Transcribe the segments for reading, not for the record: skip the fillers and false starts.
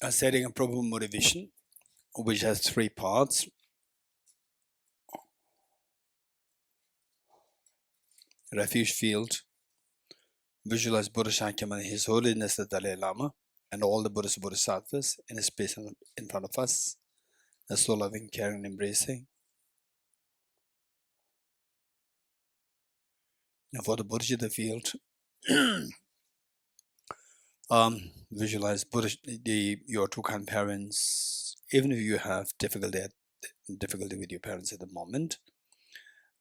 Setting a proper motivation, which has three parts. Refuge field. Visualize Buddha Shakyamuni, His Holiness the Dalai Lama, and all the Buddhist Bodhisattvas in a space in front of us. A so loving, caring, and embracing. And for the Bodhicitta field, visualize Buddha, your two kind parents. Even if you have difficulty with your parents at the moment,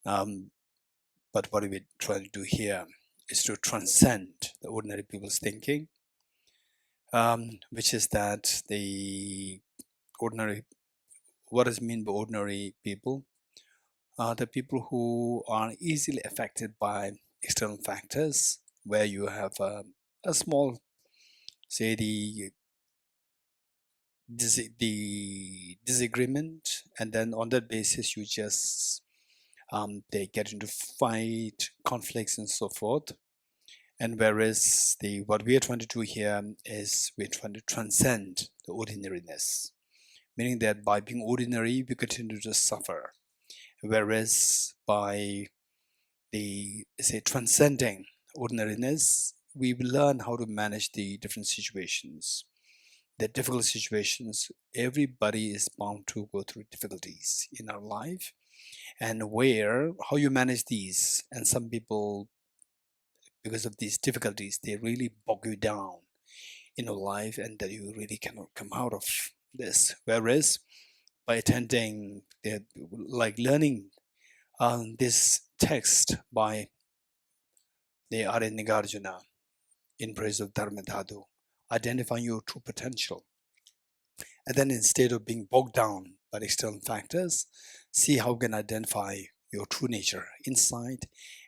but what we try to do here is to transcend the ordinary people's thinking, which is that the ordinary, what does it mean by ordinary people? The people who are easily affected by external factors, where you have a small, say the disagreement, and then on that basis you just they get into fight, conflicts, and so forth. And whereas what we are trying to do here is we're trying to transcend the ordinariness, meaning that by being ordinary we continue to suffer, whereas by transcending ordinariness, we will learn how to manage the different situations. The difficult situations, everybody is bound to go through difficulties in our life, and how you manage these. And some people, because of these difficulties, they really bog you down in your life, and that you really cannot come out of this. Whereas by attending, like learning this text by the Arya Nagarjuna in Praise of Dharmadhatu, identifying your true potential. And then instead of being bogged down by external factors, see how you can identify your true nature inside.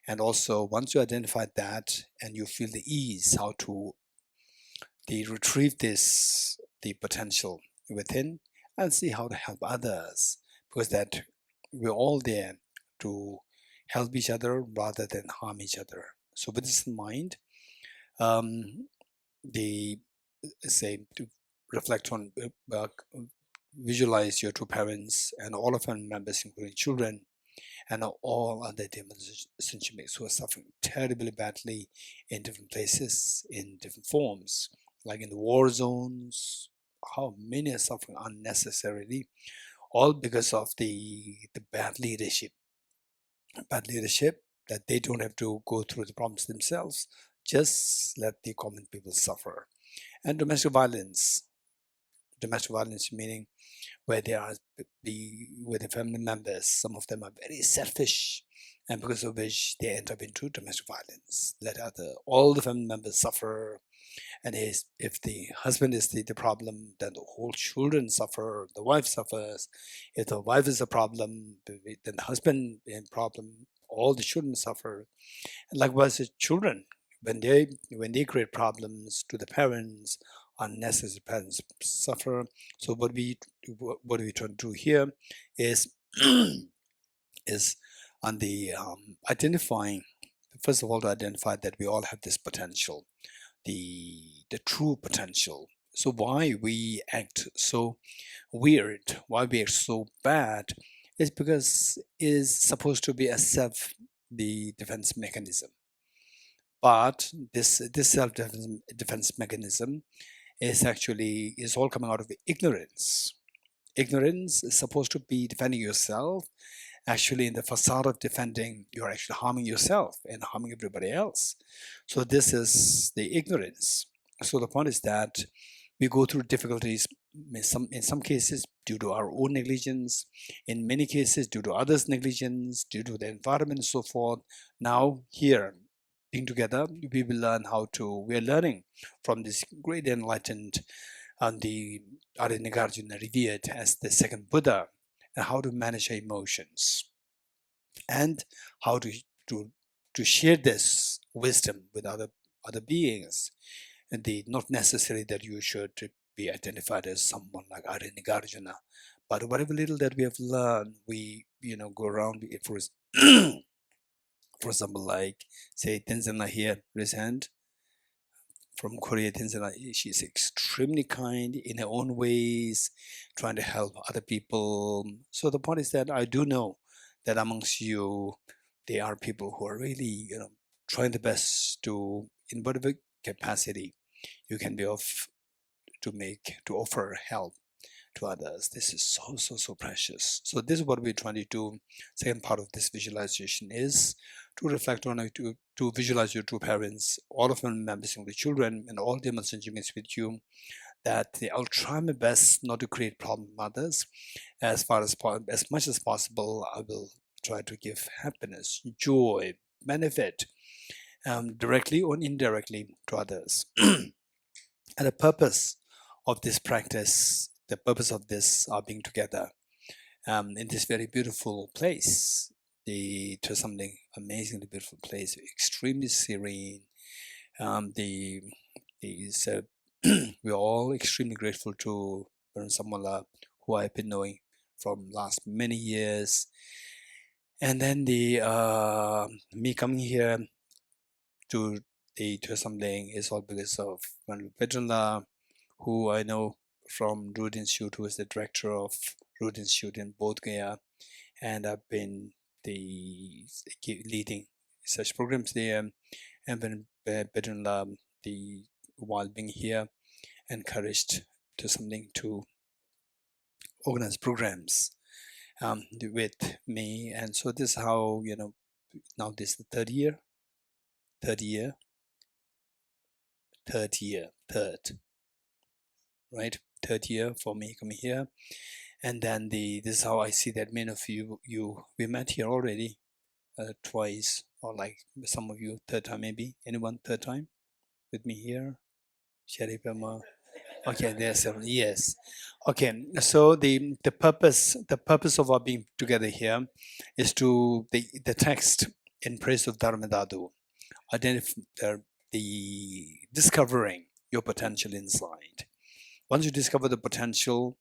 And also, once you identify that and you feel the ease, how to retrieve the potential within, and see how to help others, because that we're all there to help each other rather than harm each other. So with this in mind, to reflect on, visualize your two parents and all of family members, including children, and all other demons who are suffering terribly badly in different places, in different forms, like in the war zones. How many are suffering unnecessarily, all because of the bad leadership. Bad leadership, that they don't have to go through the problems themselves, just let the common people suffer. And domestic violence meaning where they are with the family members, some of them are very selfish, and because of which they end up into domestic violence. Let all the family members suffer, and if the husband is the problem, then the whole children suffer, the wife suffers. If the wife is a problem, then the husband is a problem, all the children suffer. And likewise, the children, when they create problems to the parents, unnecessary parents suffer. So what we try to do here is on the identifying, first of all, to identify that we all have this potential, the true potential. So why we act so weird, why we act so bad, is because it is supposed to be a self-defense mechanism. But this self-defense mechanism is all coming out of ignorance. Ignorance is supposed to be defending yourself. Actually, in the facade of defending, you're actually harming yourself and harming everybody else. So this is the ignorance. So the point is that we go through difficulties in some cases due to our own negligence, in many cases due to others' negligence, due to the environment and so forth. Now here, being together, we will learn we are learning from this great enlightened and the Arya Nagarjuna, revered as the second Buddha, and how to manage our emotions, and how to share this wisdom with other beings. And not necessarily that you should be identified as someone like Arya Nagarjuna, but whatever little that we have learned, we go around. For example, like say Tenzin here, raise hand. from Korea. She's extremely kind in her own ways, trying to help other people. So the point is that I do know that amongst you, there are people who are really, trying the best to, in whatever capacity you can be of, to offer help to others. This is so precious. So this is what we're trying to do. Second part of this visualization is to reflect on it, to visualize your two parents, all of them members of the children, and all the sentiments with you, that I'll try my best not to create problem with others. As much as possible, I will try to give happiness, joy, benefit, directly or indirectly to others. And the purpose of this practice, the purpose of this being together in this very beautiful place, the Thosamling, amazingly beautiful place, extremely serene. We're all extremely grateful to Baron Samala, who I've been knowing from last many years. And then me coming here to the Thosamling is all because of Venerable Petronla, who I know from Root Institute, who is the director of Root Institute in Bodh Gaya, and I've been leading such programs there. And when Petronla, while being here, encouraged Thosamling to organize programs with me, and so this is how, now this is the third year for me coming here. And then this is how I see that many of you we met here already twice, or like some of you third time, maybe anyone third time with me here. Sharipama. Okay, there's seven. Yes. Okay, so the purpose of our being together here is to the text in Praise of Dharmadhatu, discovering your potential inside. Once you discover the potential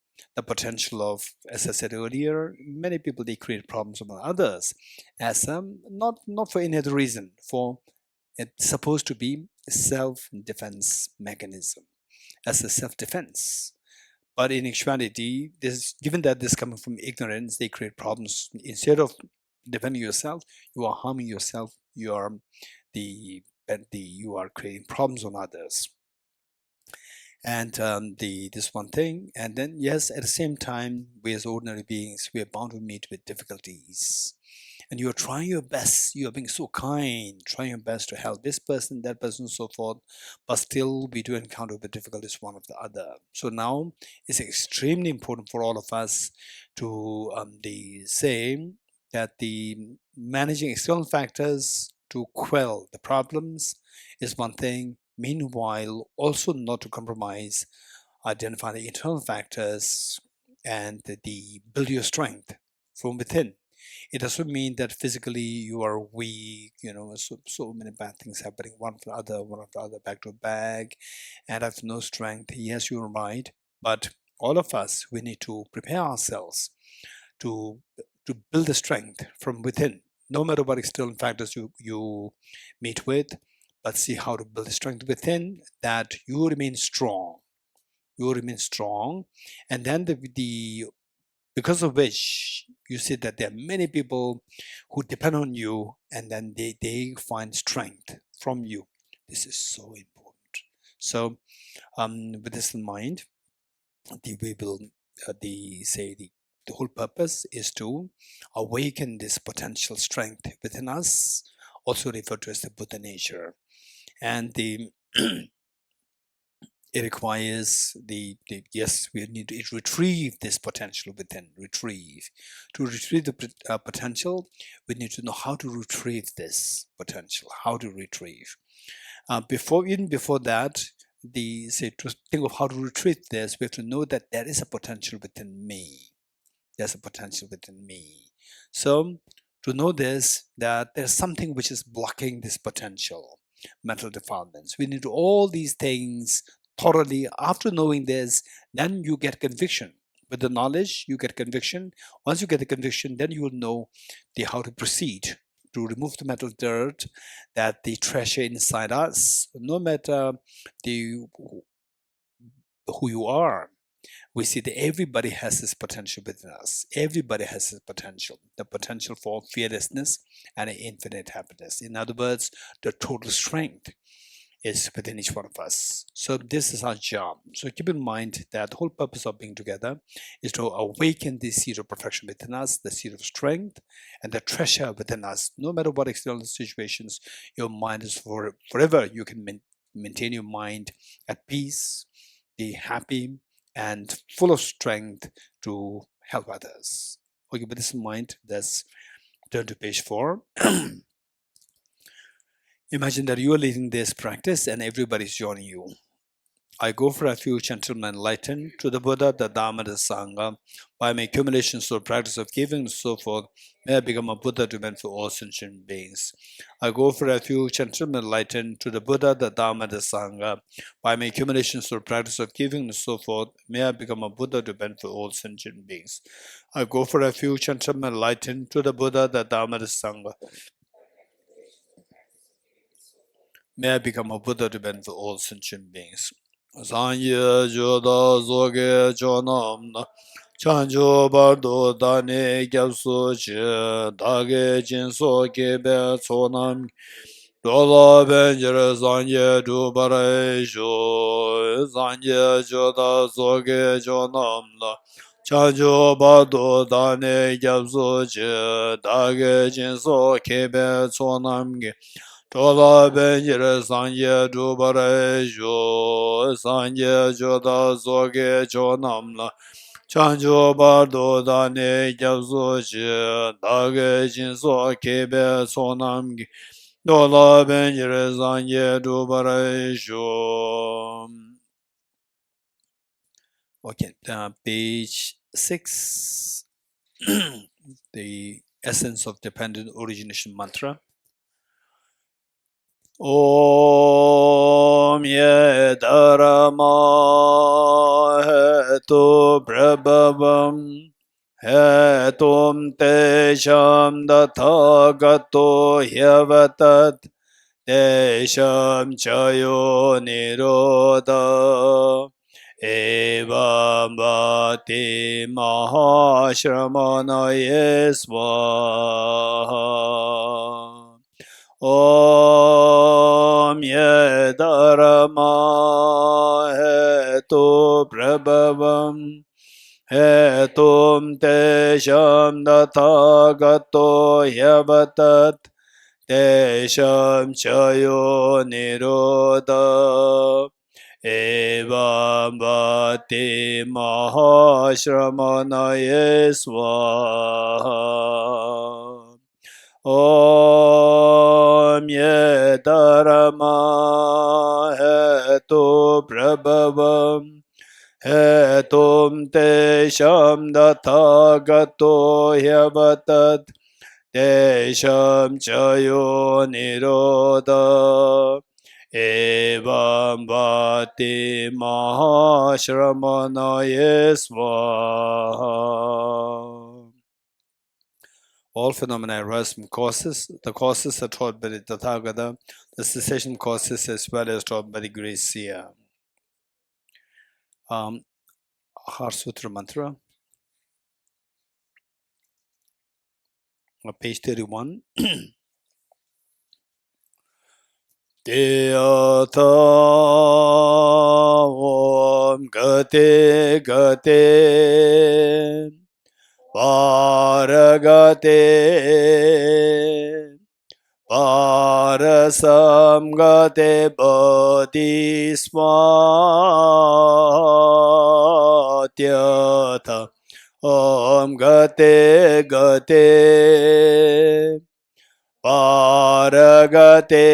of, as I said earlier, many people, they create problems among others as not for any other reason, for it's supposed to be a self-defense mechanism, as a self-defense. But in actuality, given that this coming from ignorance, they create problems. Instead of defending yourself, you are harming yourself. You are creating problems on others. And this one thing. And then, yes, at the same time, we as ordinary beings, we are bound to meet with difficulties. And you are trying your best, you are being so kind, trying your best to help this person, that person, so forth, but still we do encounter the difficulties one of the other. So now it's extremely important for all of us to say that the managing external factors to quell the problems is one thing. Meanwhile, also not to compromise, identify the internal factors and build your strength from within. It doesn't mean that physically you are weak, so many bad things happening, one after the other, back to back, and I have no strength. Yes, you're right, but all of us, we need to prepare ourselves to build the strength from within, no matter what external factors you meet with, but see how to build the strength within, that you remain strong. You remain strong, and then because of which you see that there are many people who depend on you, and then they find strength from you. This is so important. So with this in mind, the whole purpose is to awaken this potential strength within us, also referred to as the Buddha nature. And it requires yes, we need to retrieve this potential within. To retrieve the potential, we need to know how to retrieve this potential. How to retrieve. Before that, to think of how to retrieve this, we have to know that there is a potential within me. There's a potential within me. So to know this, that there's something which is blocking this potential. Mental defilements. We need to all these things thoroughly. After knowing this, then you get conviction. With the knowledge, you get conviction. Once you get the conviction, then you will know how to proceed to remove the mental dirt, that the treasure inside us, no matter who you are, we see that everybody has this potential within us. Everybody has this potential, the potential for fearlessness and infinite happiness. In other words, the total strength is within each one of us. So this is our job. So keep in mind that the whole purpose of being together is to awaken the seed of perfection within us, the seed of strength, and the treasure within us. No matter what external situations, your mind is forever. You can maintain your mind at peace, be happy, and full of strength to help others. Okay, with this in mind, let's turn to page 4. Imagine that you are leading this practice and everybody's joining you. I go for refuge, gentlemen, enlightened to the Buddha, the Dharma, the Sangha. By my accumulations or practice of giving and so forth, may I become a Buddha to benefit all sentient beings. I go for refuge, gentlemen, enlightened to the Buddha, the Dharma, the Sangha. By my accumulations or practice of giving and so forth, may I become a Buddha to benefit all sentient beings. I go for refuge, gentlemen, enlightened to the Buddha, the Dharma, the Sangha. May I become a Buddha to benefit all sentient beings. Sanye joda zoge chonam na chanjo bardo dane gyapsu che dage jinso kebe chonam dola benjere sanye du bare sho sanye joda zoge chonam na chanjo bardo dane gyapsu che dage jinso kebe chonam Tola benjire sanje dubare jo sanje joda zoge chonamla chanjo bardo dane gyabzo che dage jinso kebe sonamgi Tola benjire sanje dubare jo. Okay, page 6. The essence of dependent origination mantra. Om ye dharma hetu prabhavam hetum tesham dathagato hyavatat tesham chayo nirodha evam bhati mahashramanaye swaha. Om ye dharma hetu prabhavam hetum tesham dathagato hyavatat tesham chayo nirodha evam bhati mahashramanaye swaha. Om ye dharma hetu prabhavam hetum tesham dathagato hyavatat tesham chayo nirodha evam bhati mahashramanaye swaha. All phenomena arise from causes. The causes are taught by the Tathagata, the cessation causes as well as taught by the great seer. Heart Sutra Mantra, page 31. Deyata Om Gate Gate Paragate Parasamgate Bodhisvatyata Om Gate Gate Paragate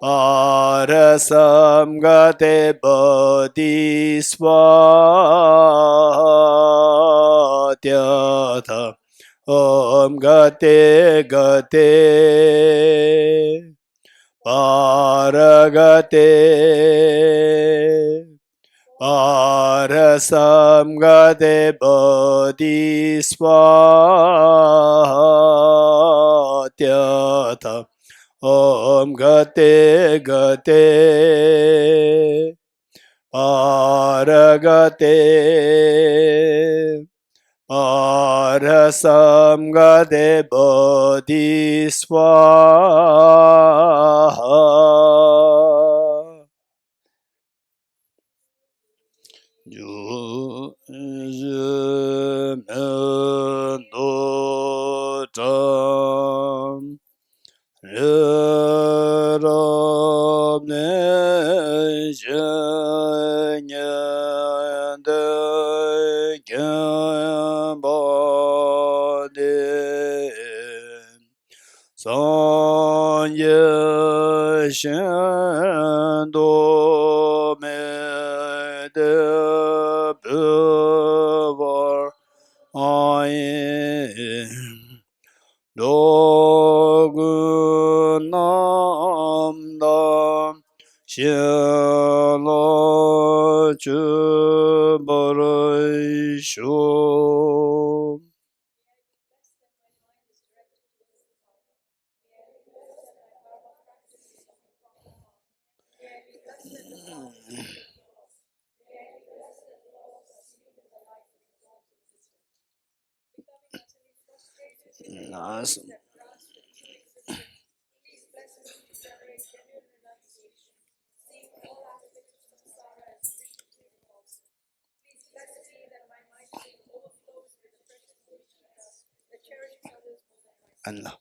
Parasamgate Bodhisvatyata Om Gate Gate Paragate Parasamgate Bodhisvatyata Om Gate Gate Paragate Parasamgate Bodhisvaha Ju Tam Ram Sanye Shendo Me De Bevar Aye Dogun Nam Dam Shelo Chubarai Sho. Nice. Allah.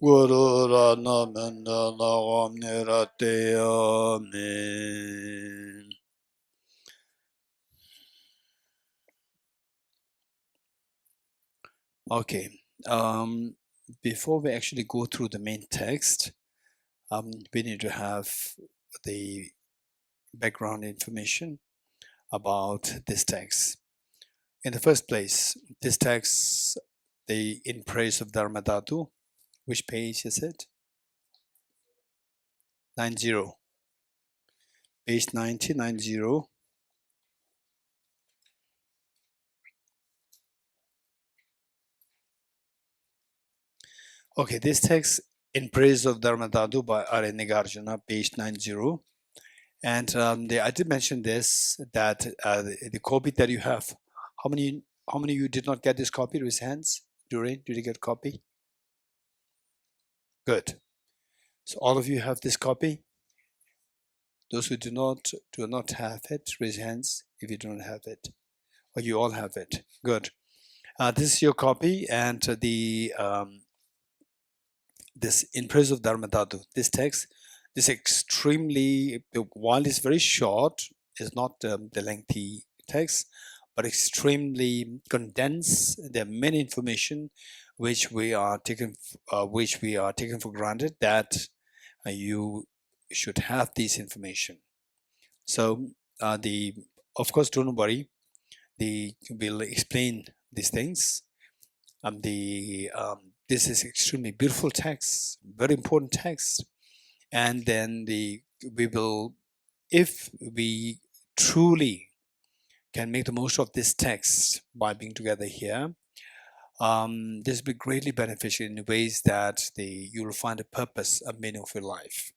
Guru Rana Mandala Omnirate Amen. Okay. Before we actually go through the main text, we need to have the background information about this text. In the first place, this text, the In Praise of Dharmadhatu, which page is it? 90. Page 90. Okay, this text, In Praise of Dharmadhatu by Arya Nagarjuna, page 90. And I did mention this, that the copy that you have, how many of you did not get this copy? Raise hands. Did you get a copy? Good. So all of you have this copy. Those who do not have it, raise hands if you do not have it. Or you all have it. Good. This is your copy, and this In Praise of Dharmadhatu, this text, this extremely, while it's very short, is not the lengthy text, but extremely condensed. There are many information which we are taken for granted that you should have this information. So of course, don't worry. We'll explain these things. This is extremely beautiful text, very important text, and then we will, if we truly can make the most of this text by being together here, this will be greatly beneficial in ways that you will find a purpose, a meaning of your life.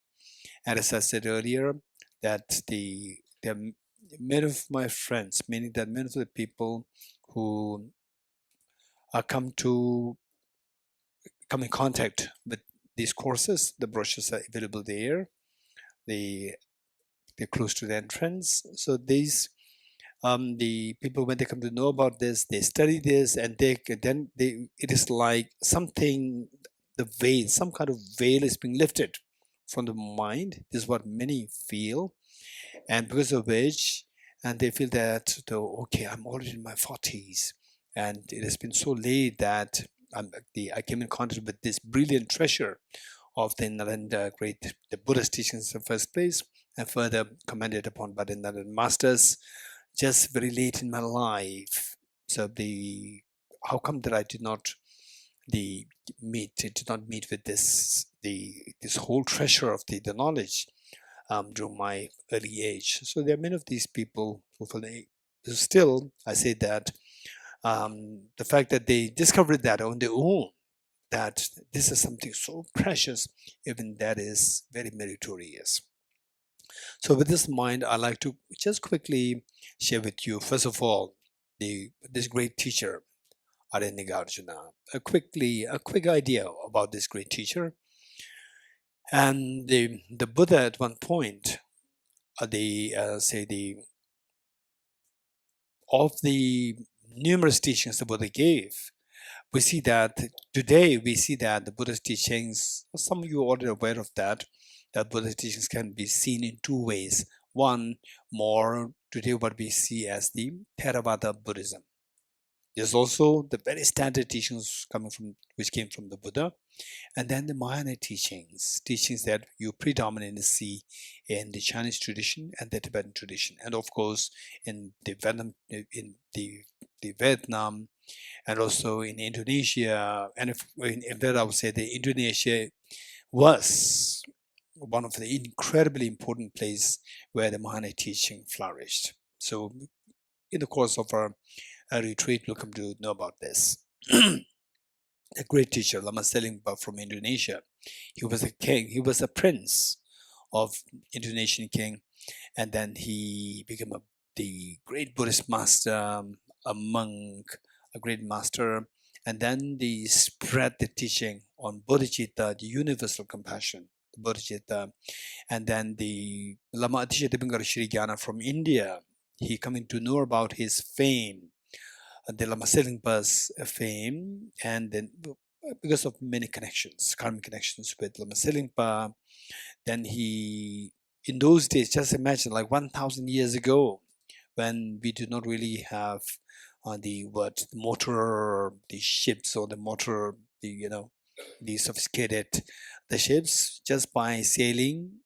And as I said earlier, that many of my friends, meaning that many of the people who come in contact with these courses, the brochures are available there. They're close to the entrance. So these the people, when they come to know about this, they study this, and it is like something, some kind of veil is being lifted from the mind. This is what many feel, and because of which, and they feel that, okay, I'm already in my 40s, and it has been so late that I came in contact with this brilliant treasure of the Nalanda, the Buddhist teachings in the first place, and further commented upon by the Nalanda masters just very late in my life. So how come that I did not meet with this whole treasure of the knowledge during my early age. So there are many of these people who still, I say that the fact that they discovered that on their own, that this is something so precious, even that is very meritorious. So with this in mind, I'd like to just quickly share with you, first of all, this great teacher, Arya Nagarjuna. A quick idea about this great teacher. And the Buddha at one point, of the numerous teachings the Buddha gave, we see that today the Buddhist teachings, some of you are already aware of that Buddhist teachings can be seen in two ways. One, more today what we see as the Theravada Buddhism. There's also the very standard teachings which came from the Buddha, and then the Mahayana teachings that you predominantly see in the Chinese tradition and the Tibetan tradition, and of course in the Vietnam, and also in Indonesia. And in fact, I would say that Indonesia was one of the incredibly important places where the Mahayana teaching flourished. So in the course of our retreat, we'll come to know about this. A great teacher, Lama Selingpa from Indonesia. He was a king, he was a prince of Indonesian king, and then he became the great Buddhist master, a monk, a great master, and then they spread the teaching on bodhicitta, the universal compassion, the bodhicitta, and then the Lama Atisha Sri Gyana from India, he coming to know about his fame, the Lama Selingpa's fame, and then because of many connections, karmic connections with Lama Selingpa, then he, in those days, just imagine like 1,000 years ago, when we did not really have the motor, the ships, or the motor, the sophisticated, the ships, just by sailing,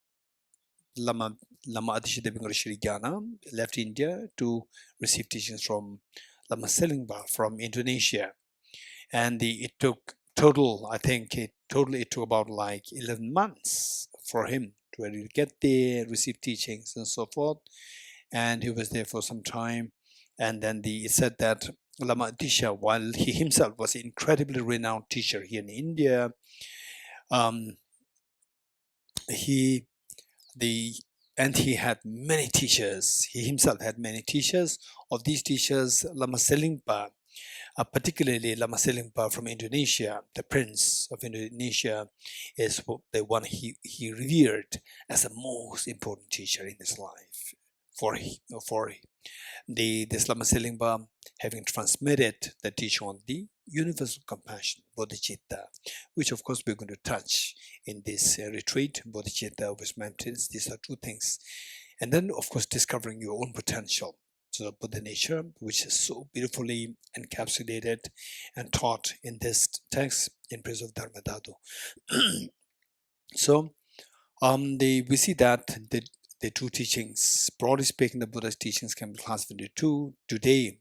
Lama Atisha Sri Gyana left India to receive teachings from Lama Selingpa from Indonesia, and it took it took about like 11 months for him to really get there, receive teachings and so forth, and he was there for some time. And then it said that Lama Atisha, while he himself was an incredibly renowned teacher here in India, he had many teachers. He himself had many teachers. Of these teachers, Lama Selingpa, particularly Lama Selingpa from Indonesia, the Prince of Indonesia, is the one he revered as the most important teacher in his life. This Lama Selingpa, having transmitted the teaching on the universal compassion, bodhicitta, which of course we're going to touch in this retreat, bodhicitta, wisdom mountains. These are two things. And then, of course, discovering your own potential. So the Buddha nature, which is so beautifully encapsulated and taught in this text in Praise of Dharmadhatu. So we see that the two teachings, broadly speaking, the Buddha's teachings can be classified into two, today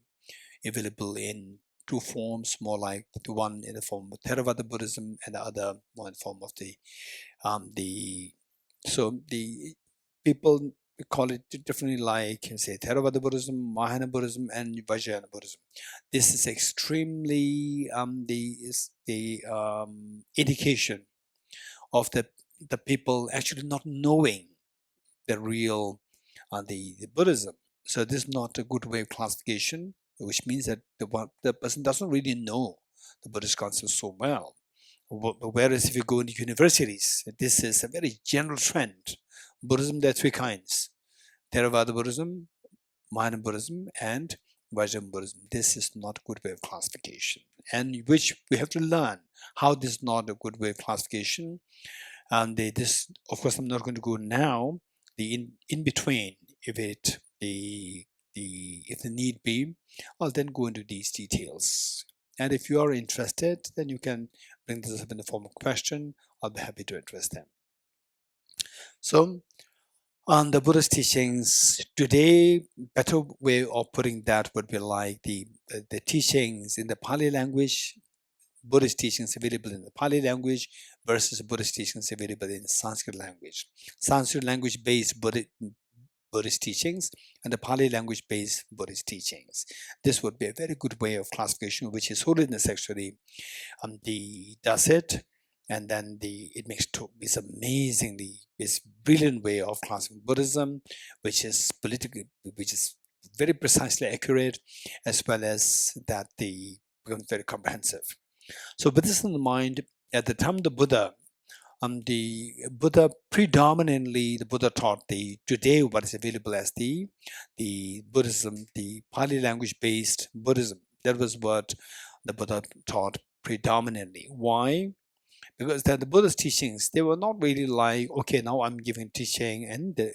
available in two forms, more like the one in the form of Theravada Buddhism and the other one form of the people call it differently, like say Theravada Buddhism, Mahayana Buddhism, and Vajrayana Buddhism. This is extremely indication of the people actually not knowing the real the Buddhism. So this is not a good way of classification, which means that the person doesn't really know the Buddhist concept so well. Whereas if you go into universities, this is a very general trend. Buddhism, there are three kinds: Theravada Buddhism, Mahayana Buddhism, and Vajrayana Buddhism. This is not a good way of classification, and which we have to learn how this is not a good way of classification. And this, of course, I'm not going to go now. The in between, if the need be, I'll then go into these details. And if you are interested, then you can bring this up in the form of question. I'll be happy to address them. So, on the Buddhist teachings today, better way of putting that would be like the teachings in the Pali language, Buddhist teachings available in the Pali language versus Buddhist teachings available in Sanskrit language. Sanskrit language based Buddhist teachings and the Pali language based Buddhist teachings. This would be a very good way of classification, which is Holiness actually does it. And then it makes this amazingly, this brilliant way of classifying Buddhism, which is very precisely accurate, as well as that becomes very comprehensive. So with this in mind, at the time of the Buddha predominantly, the Buddha taught today what is available as the Buddhism, the Pali language based Buddhism. That was what the Buddha taught predominantly. Why? Because the Buddha's teachings, they were not really like, okay, now I'm giving teaching and the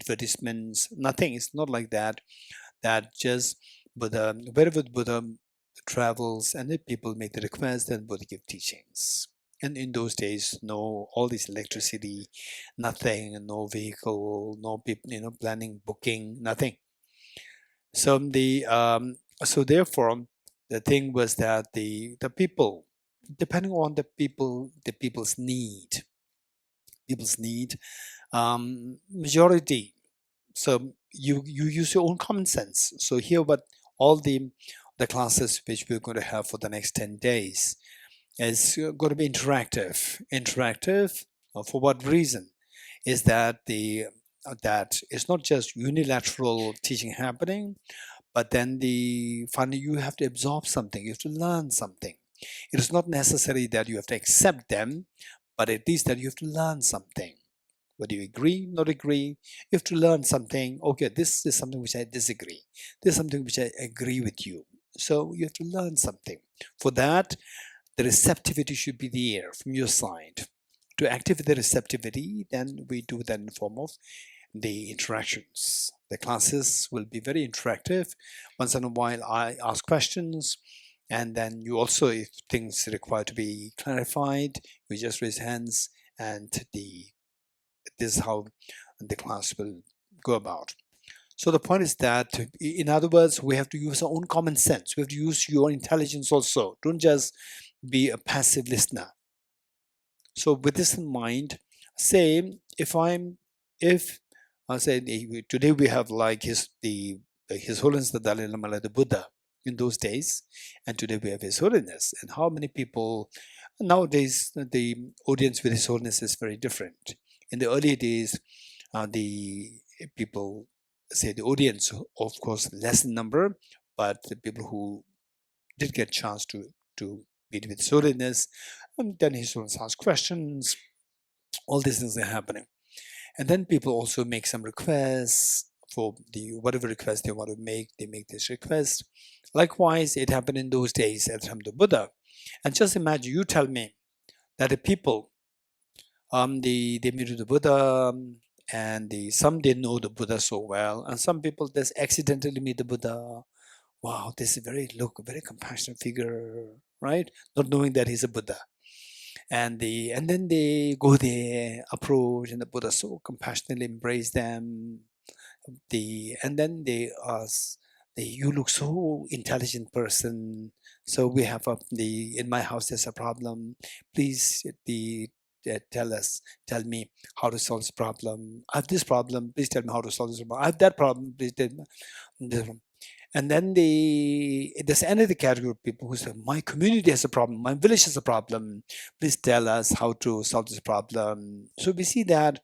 advertisements, nothing. It's not like that. That just Buddha, wherever the Buddha travels and the people make the request, then Buddha give teachings. And in those days, no, all this electricity, nothing, no vehicle, no people, planning, booking, nothing. So so therefore, the thing was that the people, depending on the people's need, majority. So you use your own common sense. So here, what all the classes which we're going to have for the next 10 days is going to be interactive. Interactive for what reason? Is that that it's not just unilateral teaching happening, but then finally you have to absorb something. You have to learn something. It is not necessary that you have to accept them, but at least that you have to learn something. Whether you agree, not agree, you have to learn something. Okay, this is something which I disagree. This is something which I agree with you. So you have to learn something. For that, the receptivity should be there from your side. To activate the receptivity, then we do that in the form of the interactions. The classes will be very interactive. Once in a while, I ask questions, and then you also, if things require to be clarified, you just raise hands, and this is how the class will go about. So the point is that, in other words, we have to use our own common sense. We have to use your intelligence also. Don't just be a passive listener. So with this in mind, say if I say today we have like His Holiness the Dalai Lama, the Buddha in those days, and today we have His Holiness. And how many people nowadays, the audience with His Holiness is very different. In the early days, the people, say the audience, of course, less in number, but the people who did get a chance to meet with His Holiness, and then His Holiness ask questions. All these things are happening. And then people also make some requests for whatever request they want to make. They make this request. Likewise, it happened in those days at the time of the Buddha. And just imagine, you tell me that the people, they meet with the Buddha, and some they know the Buddha so well, and some people just accidentally meet the Buddha. Wow, this is a very compassionate figure, right? Not knowing that he's a Buddha. And then they go there, approach, and the Buddha so compassionately embrace them. And then they ask, you look so intelligent person. So we have in my house there's a problem. Please tell me how to solve this problem. I have this problem. Please tell me how to solve this problem. I have that problem. Please tell me. And then there's another category of people who say, my community has a problem, my village has a problem. Please tell us how to solve this problem. So we see that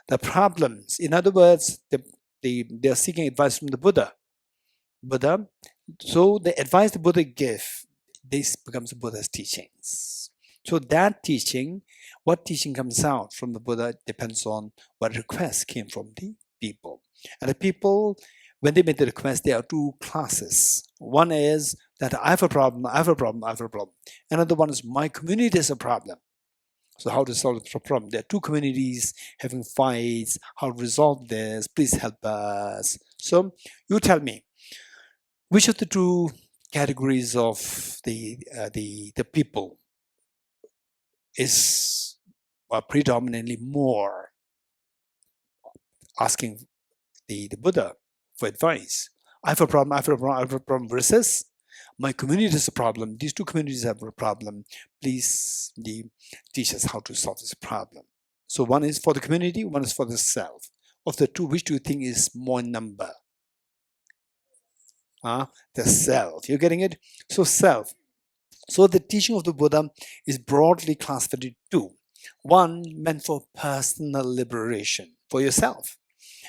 the problems, in other words, they're seeking advice from the Buddha. So the advice the Buddha gave, this becomes the Buddha's teachings. So that teaching, what teaching comes out from the Buddha depends on what request came from the people. And the people, when they make the request, there are two classes. One is that I have a problem, I have a problem, I have a problem. Another one is my community has a problem. So how to solve the problem? There are two communities having fights. How to resolve this? Please help us. So you tell me, which of the two categories of the people is predominantly more asking the Buddha for advice. I have a problem, I have a problem, I have a problem, versus my community has a problem, these two communities have a problem, please teach us how to solve this problem. So one is for the community, one is for the self. Of the two, which do you think is more number? The self. You're getting it? So self. So the teaching of the Buddha is broadly classified into two. One meant for personal liberation, for yourself,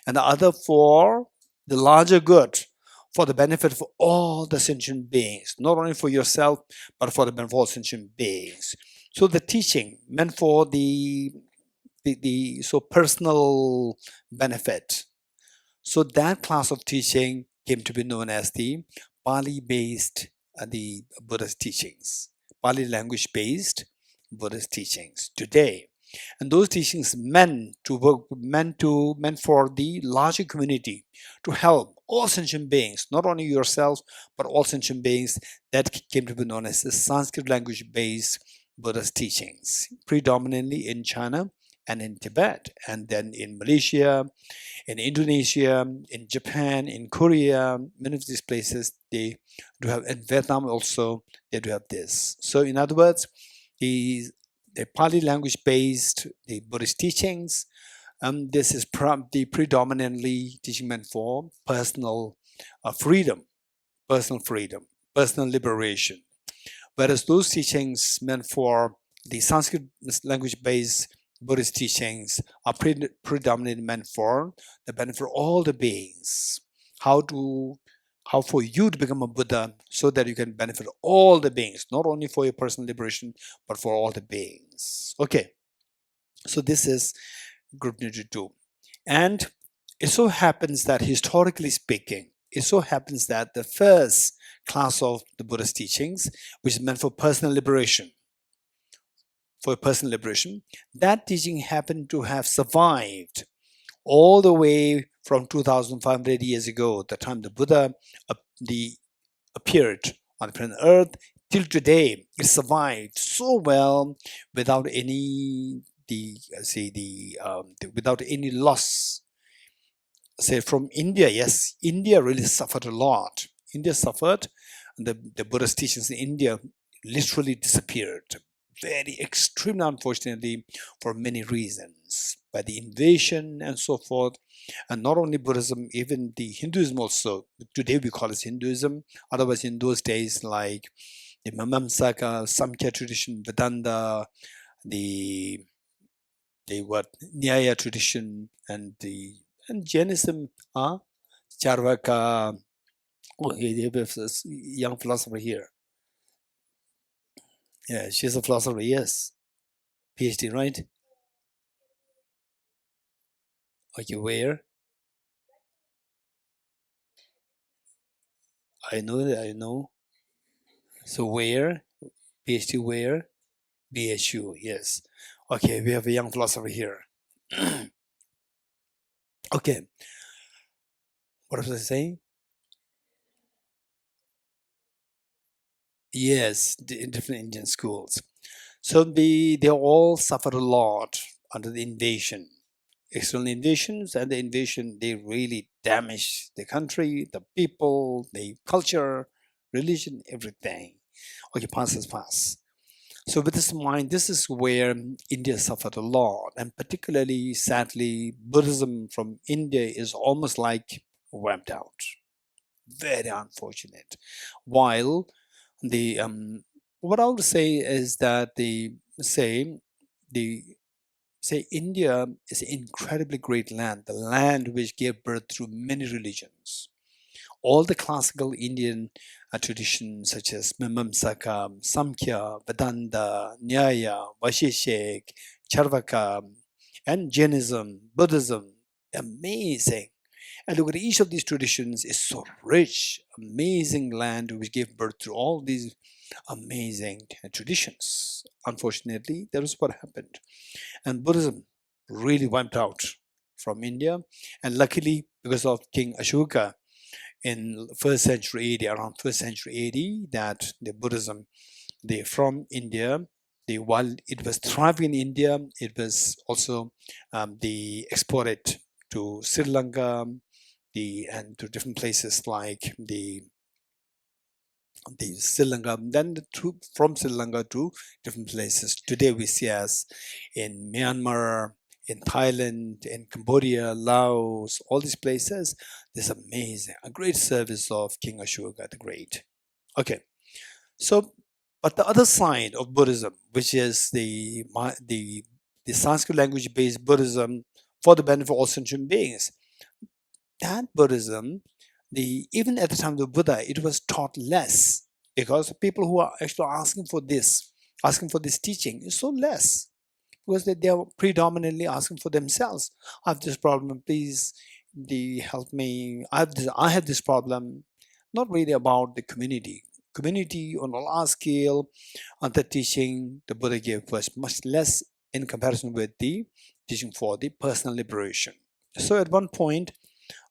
and the other for the larger good, for the benefit of all the sentient beings, not only for yourself, but for the benefit of all sentient beings. So the teaching meant for the personal benefit. So that class of teaching came to be known as the Pali-based the Buddhist teachings, Pali language-based Buddhist teachings today. And those teachings meant for the larger community, to help all sentient beings, not only yourself, but all sentient beings. That came to be known as the Sanskrit language-based Buddhist teachings, predominantly in China and in Tibet, and then in Malaysia, in Indonesia, in Japan, in Korea, many of these places they do have, in Vietnam also, they do have this. So in other words, the Pali language-based the Buddhist teachings, this is predominantly teaching meant for personal freedom, personal liberation. Whereas those teachings meant for the Sanskrit language-based Buddhist teachings are predominantly meant for the benefit of all the beings. How for you to become a Buddha so that you can benefit all the beings, not only for your personal liberation, but for all the beings. Okay, so this is group number 2. And it so happens that historically speaking, it so happens that the first class of the Buddhist teachings, which is meant for personal liberation, that teaching happened to have survived all the way from 2,500 years ago, the time the Buddha appeared on the planet Earth, till today. It survived so well without any without any loss. Say from India, yes, India really suffered a lot. India suffered. The Buddhist teachings in India literally disappeared. Very extremely unfortunately, for many reasons, by the invasion and so forth. And not only Buddhism, even the Hinduism also. Today we call it Hinduism. Otherwise, in those days, like the Mamamsaka, Samkhya tradition, Vedanta, the Nyaya tradition, and Jainism, Charvaka. Oh, they have a young philosopher here. Yeah, she's a philosopher, yes. PhD, right? Okay, where? I know that, I know. So where? PhD where? BSU, yes. Okay, we have a young philosopher here. Okay. What was I saying? Yes, in different Indian schools. So they all suffered a lot under the invasion. External invasions, and the invasion, they really damaged the country, the people, the culture, religion, everything. Okay, past. So with this in mind, this is where India suffered a lot, and particularly sadly, Buddhism from India is almost like wiped out. Very unfortunate. While the what I would say is that India is an incredibly great land, the land which gave birth to many religions. All the classical Indian traditions such as Mimamsaka, Samkhya, Vedanta, Nyaya, Vaisheshik, Charvaka, and Jainism, Buddhism, amazing. And look at each of these traditions is so rich, amazing land which gave birth to all these amazing traditions. Unfortunately, that is what happened. And Buddhism really wiped out from India. And luckily, because of King Ashoka, in 1st century AD, around 1st century AD, that the Buddhism, from India, while it was thriving in India, it was also exported to Sri Lanka, and to different places like the Sri Lanka, then from Sri Lanka to different places. Today we see us in Myanmar, in Thailand, in Cambodia, Laos, all these places. This amazing, a great service of King Ashoka the Great. Okay, so but the other side of Buddhism, which is the Sanskrit language-based Buddhism for the benefit of all sentient beings, that Buddhism, even at the time of the Buddha, it was taught less because people who are actually asking for this teaching is so less, because they are predominantly asking for themselves. I have this problem, please help me. I have this problem. Not really about the community. Community on a large scale, the teaching the Buddha gave was much less in comparison with the teaching for the personal liberation. So at one point,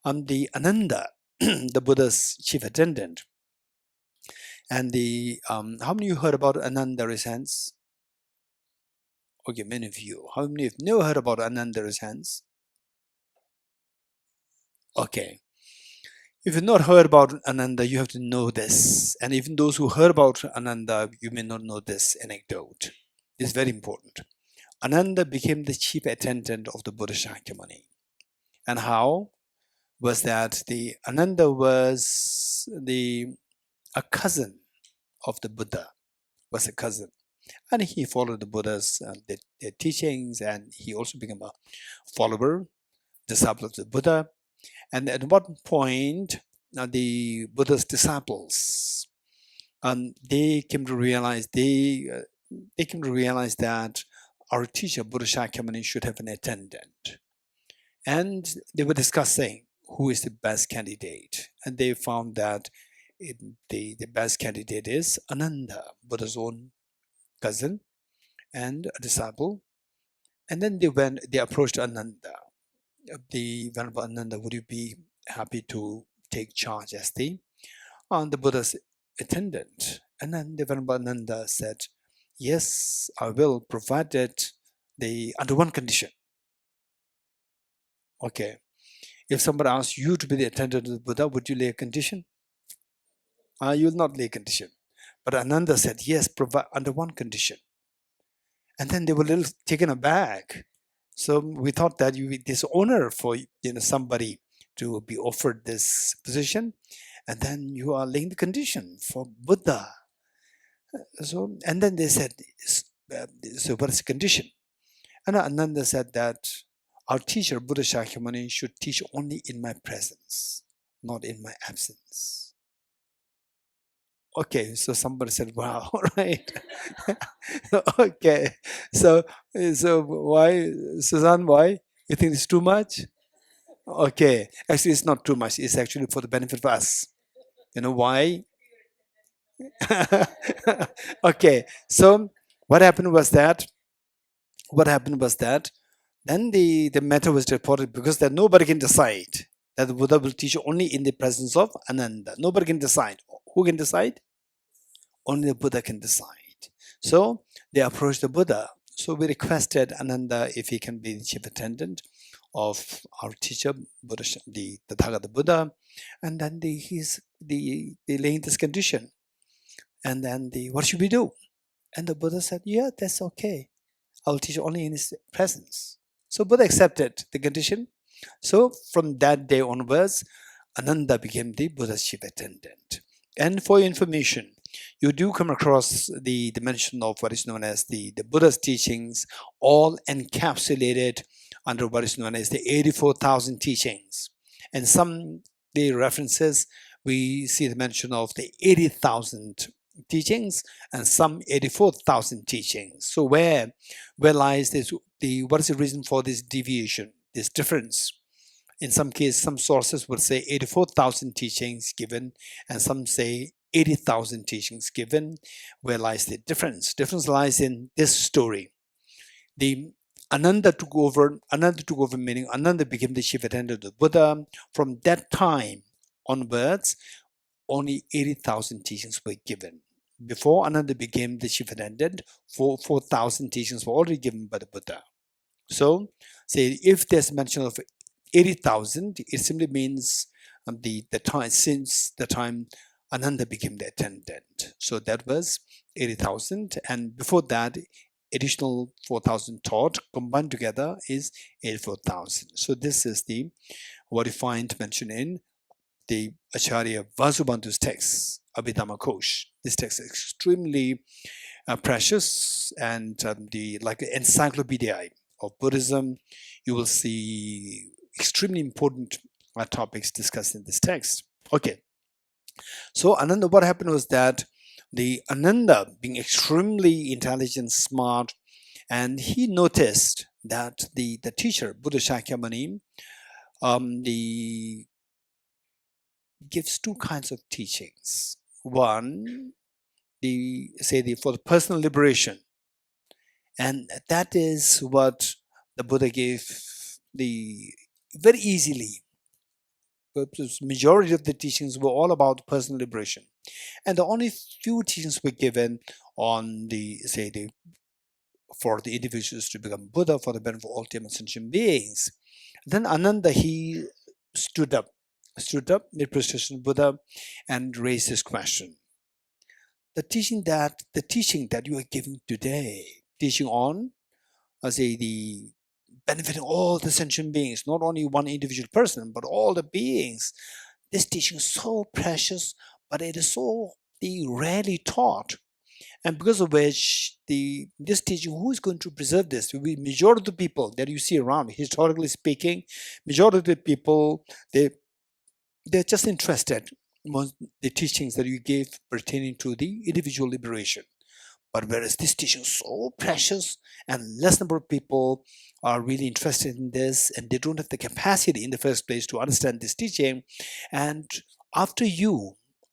the Ananda, the Buddha's chief attendant, and how many of you heard about Ananda? Raise hands. Okay, many of you. How many of you never heard about Ananda? Raise hands. Okay. If you've not heard about Ananda, you have to know this. And even those who heard about Ananda, you may not know this anecdote. It's very important. Ananda became the chief attendant of the Buddha Shakyamuni. And how was that? The Ananda was a cousin of the Buddha, was a cousin. And he followed the Buddha's their teachings, and he also became a follower, disciple of the Buddha. And at one point, the Buddha's disciples, they came to realize that our teacher Buddha Shakyamuni should have an attendant, and they were discussing who is the best candidate, and they found that the best candidate is Ananda, Buddha's own cousin and a disciple. And then they approached Ananda. The Venerable Ananda, would you be happy to take charge as the Buddha's attendant? And then the Venerable Ananda said, yes, I will, provided under one condition. Okay, if somebody asks you to be the attendant of the Buddha, would you lay a condition? You will not lay a condition. But Ananda said, yes, under one condition. And then they were a little taken aback. So we thought that this honor for somebody to be offered this position, and then you are laying the condition for Buddha. So, and then they said, so what is the condition? And Ananda said that our teacher Buddha Shakyamuni should teach only in my presence, not in my absence. Okay, so somebody said, wow, right? Okay, so why, Suzanne, why? You think it's too much? Okay, actually it's not too much. It's actually for the benefit of us. You know why? Okay, so what happened was that then the matter was reported, because that nobody can decide that the Buddha will teach only in the presence of Ananda. Nobody can decide. Who can decide? Only the Buddha can decide. So they approached the Buddha. So we requested Ananda if he can be the chief attendant of our teacher, Buddha, the Tathagata Buddha. And then they laying this condition. And then what should we do? And the Buddha said, yeah, that's okay. I'll teach only in his presence. So Buddha accepted the condition. So from that day onwards, Ananda became the Buddha's chief attendant. And for your information, you do come across the dimension of what is known as the Buddha's teachings, all encapsulated under what is known as the 84,000 teachings. And some the references, we see the mention of the 80,000 teachings and some 84,000 teachings. So where lies this? What is the reason for this deviation, this difference? In some cases, some sources would say 84,000 teachings given, and some say 80,000 teachings given. Where lies the difference? Difference lies in this story. The Ananda took over, meaning Ananda became the chief attendant of the Buddha. From that time onwards, only 80,000 teachings were given. before Ananda became the chief attendant, 4,000 teachings were already given by the Buddha. So, say if there's mention of 80,000, it simply means the time since the time Ananda became the attendant. So that was 80,000, and before that, additional 4,000 taught combined together is 84,000. So this is the what you find mentioned in the Acharya Vasubandhu's text, Abhidhamma Kosh. This text is extremely precious and the like encyclopedia of Buddhism. You will see extremely important topics discussed in this text. Okay, so Ananda, what happened was that the Ananda, being extremely intelligent, smart, and he noticed that the teacher Buddha Shakyamuni the gives two kinds of teachings. One, for the personal liberation, and that is what the Buddha gave the very easily. The majority of the teachings were all about personal liberation, and the only few teachings were given on for the individuals to become Buddha for the benefit of all ultimate sentient beings. Then Ananda, he stood up, mid-procession Buddha, and raised this question. The teaching that you are giving today, teaching on, the benefiting all the sentient beings, not only one individual person, but all the beings. This teaching is so precious, but it is so rarely taught. And because of which, this teaching, who is going to preserve this? The majority of the people that you see around, historically speaking, majority of the people, they're just interested in the teachings that you gave pertaining to the individual liberation. But whereas this teaching is so precious and less number of people are really interested in this, and they don't have the capacity in the first place to understand this teaching. And after the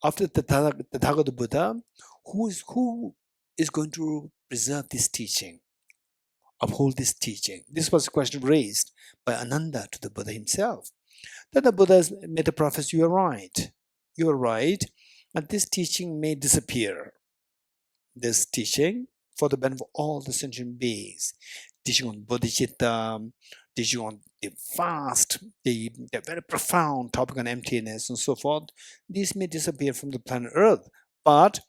Tathagata Buddha, who is going to preserve this teaching, uphold this teaching? This was a question raised by Ananda to the Buddha himself. Then the Buddha made a prophecy, you are right, and this teaching may disappear. This teaching for the benefit of all the sentient beings, teaching on bodhicitta, teaching on the vast, the very profound topic on emptiness and so forth. These may disappear from the planet Earth, but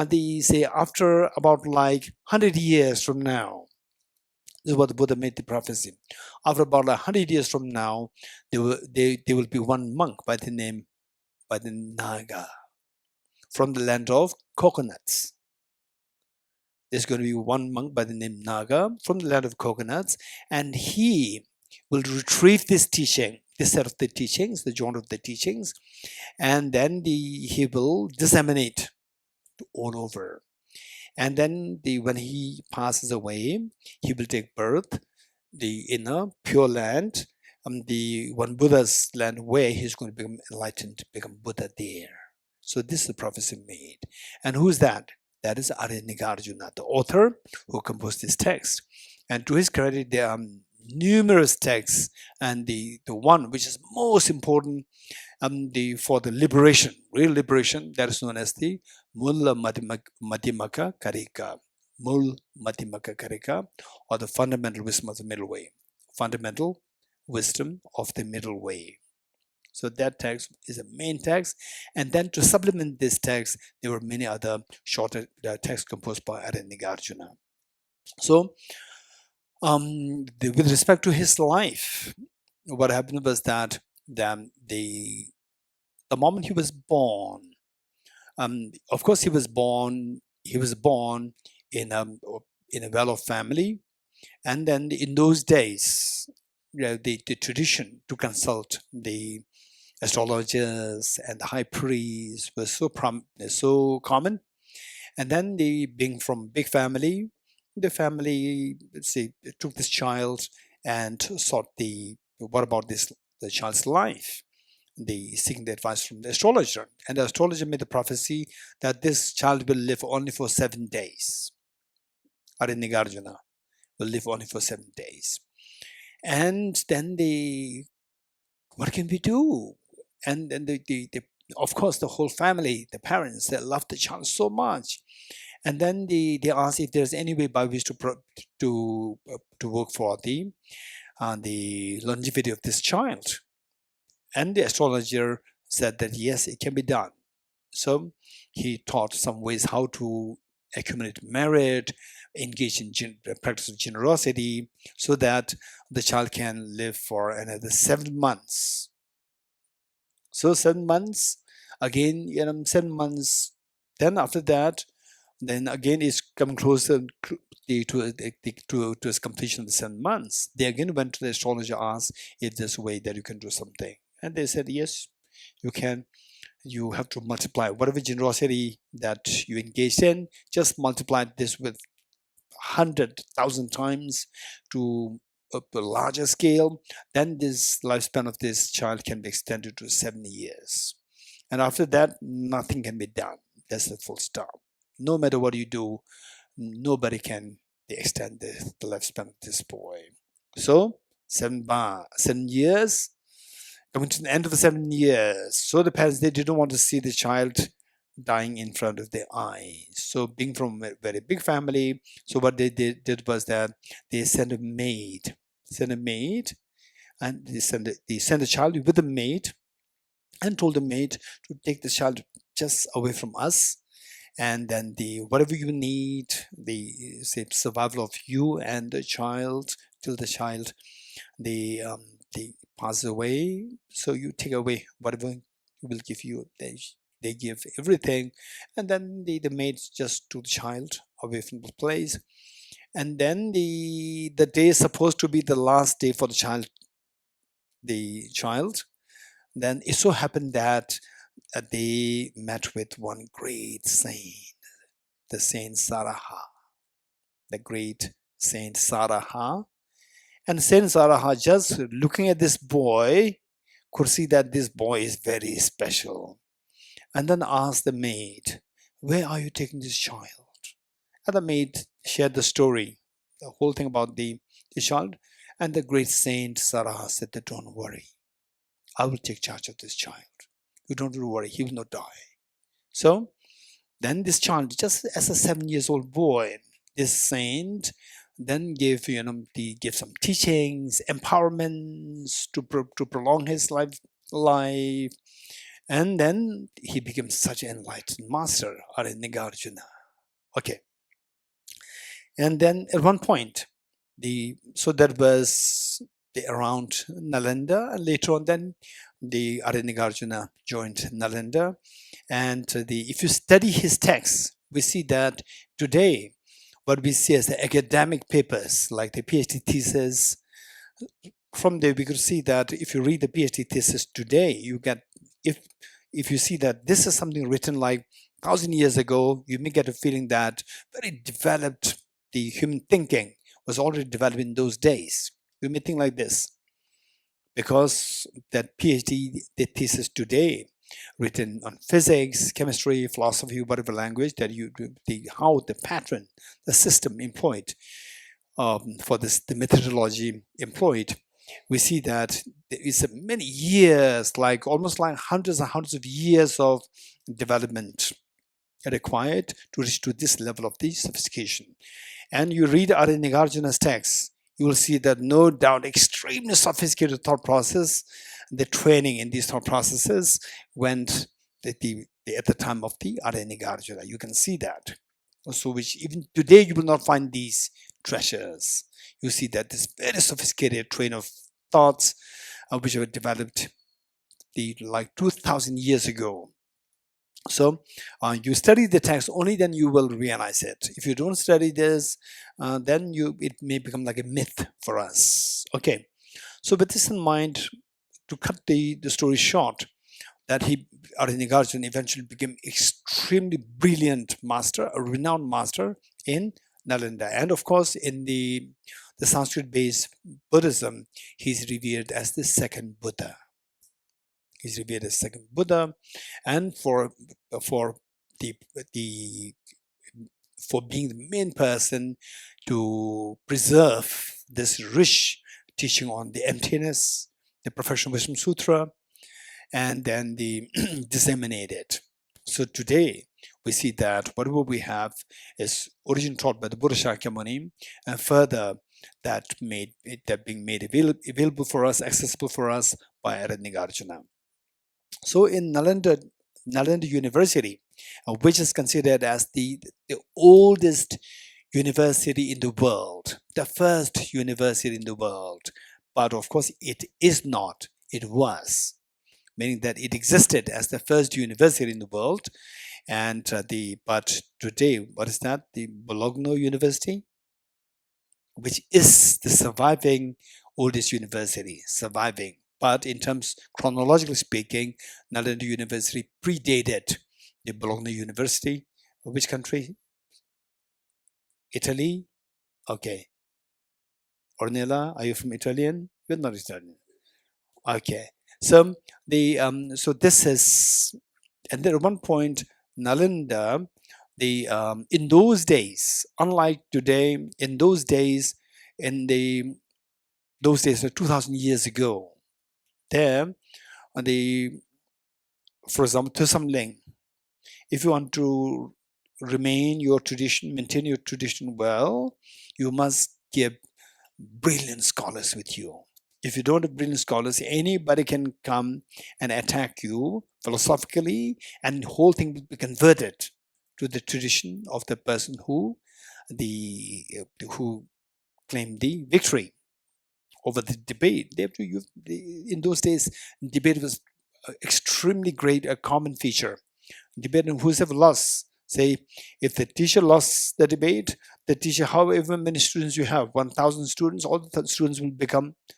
they say after about 100 years from now, this is what the Buddha made the prophecy. After about 100 years from now, there will be one monk by the Naga from the land of coconuts. There's going to be one monk by the name Naga from the land of coconuts, and he will retrieve this teaching, this set of the teachings, the genre of the teachings, and then he will disseminate all over. And then when he passes away, he will take birth in a pure land, the one Buddha's land, where he's going to become enlightened, become Buddha there. So this is the prophecy made. And who's that? That is Arya Nagarjuna, the author who composed this text. And to his credit, there are numerous texts, and the one which is most important for the liberation, real liberation, that is known as the Mulla Madhyamaka Karika. Mul Madhyamaka Karika, or the fundamental wisdom of the middle way. Fundamental wisdom of the middle way. So that text is a main text. And then to supplement this text, there were many other shorter texts composed by Arya Nagarjuna. So with respect to his life, what happened was that the moment he was born, of course he was born in a well-off family, and then in those days, the tradition to consult the astrologers and the high priests was so common. And then being from big family, the family, took this child and sought what about the child's life? Seeking the advice from the astrologer, and the astrologer made the prophecy that this child will live only for 7 days. Arya Nagarjuna will live only for 7 days. And then what can we do? And then Of course, the whole family, the parents, they love the child so much. And then they ask if there's any way by which to work for the longevity of this child. And the astrologer said that yes, it can be done. So he taught some ways how to accumulate merit, engage in practice of generosity, so that the child can live for another 7 months. So 7 months, again, 7 months. Then after that, then again it's coming closer to its completion of the 7 months. They again went to the astrologer, asked if there's a way that you can do something. And they said, yes, you can. You have to multiply whatever generosity that you engage in, just multiply this with 100,000 times to a larger scale. Then this lifespan of this child can be extended to 70 years. And after that, nothing can be done. That's the full stop. No matter what you do, nobody can extend the lifespan of this boy. So 7 years, coming to the end of the 7 years. So the parents, they didn't want to see the child dying in front of their eyes. So being from a very big family, so what they did was that they sent a maid, and they sent a child with a maid, and told the maid to take the child just away from us, and then whatever you need, the survival of you and the child till the child they pass away. So you take away whatever will give you. They give everything, and then the maid just took the child away from the place. And then the day is supposed to be the last day for the child. Then it so happened that they met with one great saint, the Saint Saraha, the great Saint Saraha. And Saint Saraha, just looking at this boy, could see that this boy is very special. And then asked the maid, where are you taking this child? And the maid shared the story, the whole thing about the child. And the great Saint Saraha said that, don't worry, I will take charge of this child. You don't worry, he will not die. So then this child, just as a 7-year-old boy, this saint then gave some teachings, empowerments to prolong his life. And then he became such an enlightened master, Arya Nagarjuna. Okay. And then at one point, so that was around Nalanda, and later on then the Arya Nagarjuna joined Nalanda. And if you study his texts, we see that today what we see as the academic papers, like the PhD thesis, from there we could see that if you read the PhD thesis today, you get, if you see that this is something written like 1,000 years ago, you may get a feeling that very developed, the human thinking was already developed in those days. You may think like this, because that PhD thesis today, written on physics, chemistry, philosophy, whatever language that you do, how the pattern, the system employed for this, the methodology employed, we see that there is many years, like almost like hundreds and hundreds of years of development required to reach to this level of the sophistication. And you read Arya Nagarjuna's text, you will see that no doubt extremely sophisticated thought process, the training in these thought processes went at the time of the Arya Nagarjuna. You can see that. So which even today you will not find these treasures. You see that this very sophisticated train of thoughts which were developed like 2,000 years ago. So you study the text, only then you will realize it. If you don't study this, then it may become like a myth for us. So with this in mind, to cut the story short, that Arya Nagarjuna eventually became extremely brilliant master, a renowned master in Nalanda. And of course, in the Sanskrit-based Buddhism, he's revered as the second Buddha. He's revered as second Buddha, and for being the main person to preserve this rich teaching on the emptiness, the Professional Wisdom Sutra, and then they disseminate it. So today we see that whatever we have is origin taught by the Buddha Shakyamuni, and further that being made available for us, accessible for us by Arya Nagarjuna. So in Nalanda University, which is considered as the oldest university in the world, the first university in the world, but of course it is not, it was, meaning that it existed as the first university in the world, and but today, what is that? The Bologna University, which is the surviving oldest university, surviving. But in terms, chronologically speaking, Nalanda University predated the Bologna University. Which country? Italy? Okay. Ornella, are you from Italian? You're not Italian. Okay. So so this is, and then at one point, Nalanda, in those days, unlike today, in those days, those days, 2,000 years ago, there, for example, Thosamling, if you want to remain your tradition, maintain your tradition well, you must keep brilliant scholars with you. If you don't have brilliant scholars, anybody can come and attack you philosophically, and the whole thing will be converted to the tradition of the person who claimed the victory over the debate. They have to use, in those days, debate was extremely great, a common feature. Debate, and who's ever lost, say, if the teacher lost the debate, the teacher, however many students you have, 1,000 students, all the students will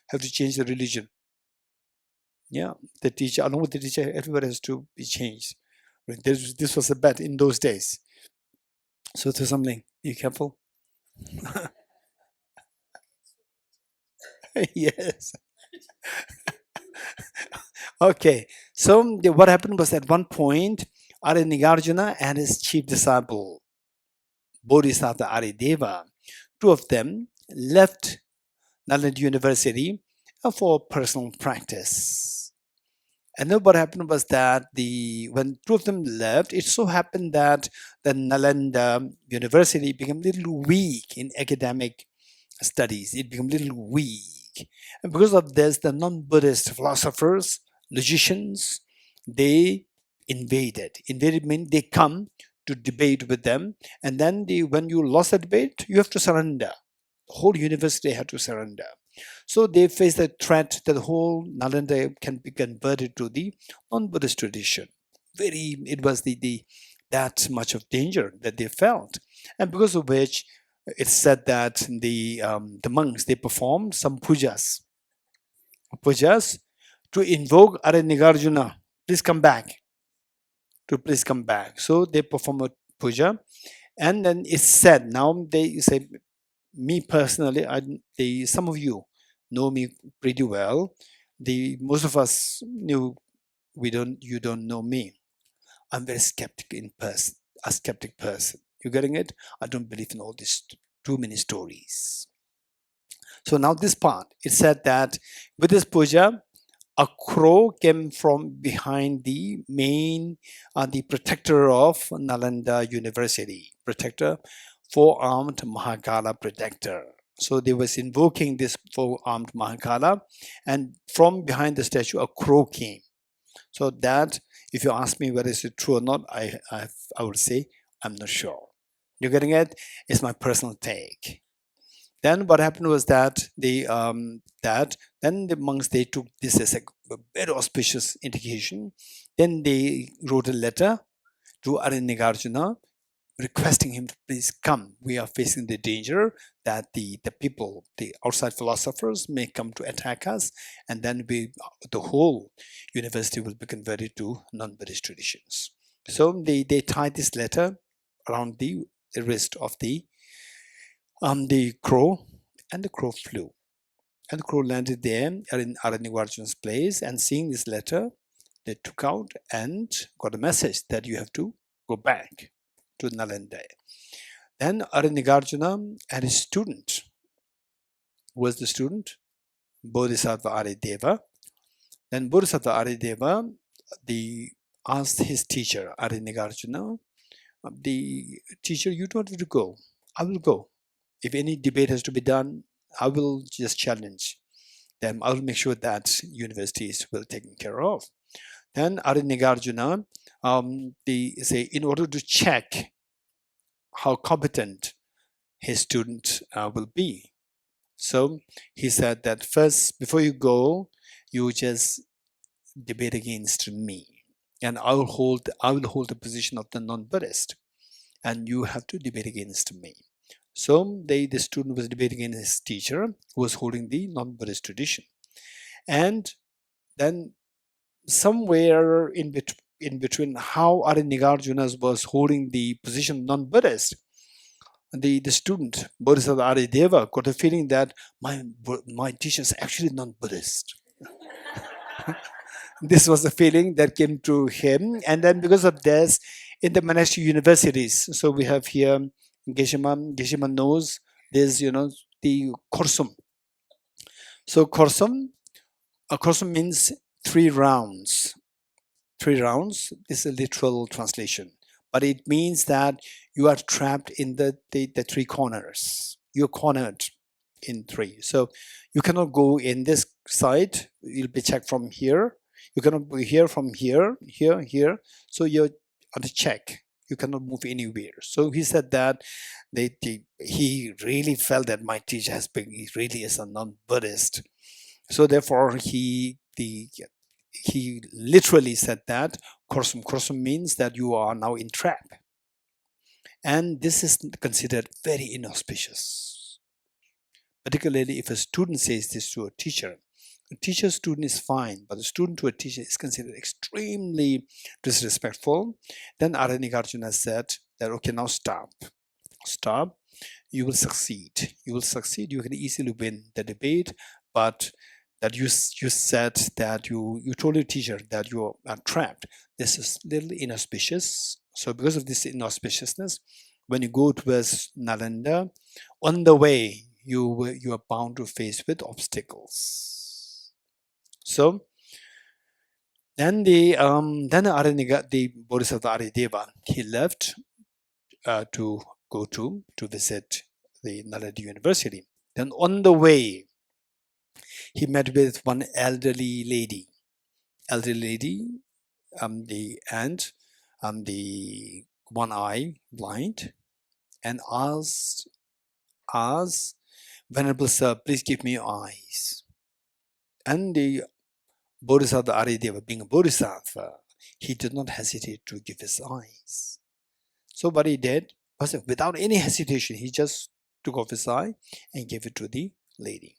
have to change the religion. Yeah, the teacher, along with the teacher, everybody has to be changed. This was a bet in those days. So to something, be careful. Yes. Okay, so what happened was, at one point, Arya Nagarjuna and his chief disciple, Bodhisattva Aryadeva, two of them left Nalanda University for personal practice. And then what happened was that when two of them left, it so happened that the Nalanda University became a little weak in academic studies. It became a little weak. And because of this, the non-Buddhist philosophers, logicians, they invaded. Invaded means they come to debate with them. And then when you lost the debate, you have to surrender. The whole university had to surrender. So they faced the threat that the whole Nalanda can be converted to the non-Buddhist tradition. It was that much of danger that they felt. And because of which, it's said that the monks, they performed some pujas to invoke Arya Nagarjuna, please come back. So they perform a puja, and then it's said, now they say, me personally, some of you know me pretty well. Most of us knew, you don't know me. I'm very a skeptic person. You getting it? I don't believe in all this too many stories. So now this part, it said that with this puja, a crow came from behind the protector of Nalanda University, four-armed Mahakala protector. So they was invoking this four-armed Mahakala, and from behind the statue, a crow came. So that, if you ask me whether it's true or not, I would say I'm not sure. You're getting it? It's my personal take. Then what happened was that then the monks, they took this as a very auspicious indication. Then they wrote a letter to Arya Nagarjuna, requesting him to please come. We are facing the danger that the people, the outside philosophers, may come to attack us, and then the whole university will be converted to non-Buddhist traditions. So they tied this letter around the wrist of the crow, and the crow flew. And the crow landed there in Arya Nagarjuna's place, and seeing this letter, they took out and got a message that you have to go back to Nalanda. Then Arya Nagarjuna and his student, who was the student? Bodhisattva Aryadeva. Then Bodhisattva Aryadeva, asked his teacher, Arya Nagarjuna, the teacher, you don't have to go. I will go. If any debate has to be done, I will just challenge them. I will make sure that universities will taken care of. Then Arya Nagarjuna, they say, in order to check how competent his student will be. So he said that first, before you go, you just debate against me, and I will hold the position of the non-Buddhist, and you have to debate against me. So the student was debating against his teacher, who was holding the non-Buddhist tradition, and then somewhere in between how Arya Nagarjuna was holding the position non-Buddhist, the student Bodhisattva Aryadeva got a feeling that my teacher is actually non-Buddhist. This was the feeling that came to him, and then because of this, in the monastic universities, so we have here Geshe knows there's the korsum. So korsum means 3 rounds. 3 rounds is a literal translation, but it means that you are trapped in the 3 corners. You're cornered in 3. So you cannot go in this side. You'll be checked from here. You cannot go here from here, here. So you're under check. You cannot move anywhere. So he said that he really felt that my teacher he really is a non-Buddhist. So therefore he literally said that korsum means that you are now in trap. And this is considered very inauspicious. Particularly if a student says this to a teacher. A teacher-student is fine, but a student to a teacher is considered extremely disrespectful. Then Arya Nagarjuna said that, okay, now stop. You will succeed. You can easily win the debate, but that you said that you told your teacher that you are trapped. This is a little inauspicious. So because of this inauspiciousness, when you go towards Nalanda, on the way you are bound to face with obstacles. So then the Bodhisattva Aryadeva, he left to go to visit the Nalanda University. Then on the way, he met with one elderly lady, the one eye blind, and asked, Venerable Sir, please give me your eyes. And the Bodhisattva Aryadeva, being a Bodhisattva, he did not hesitate to give his eyes. So what he did was, without any hesitation, he just took off his eye and gave it to the lady.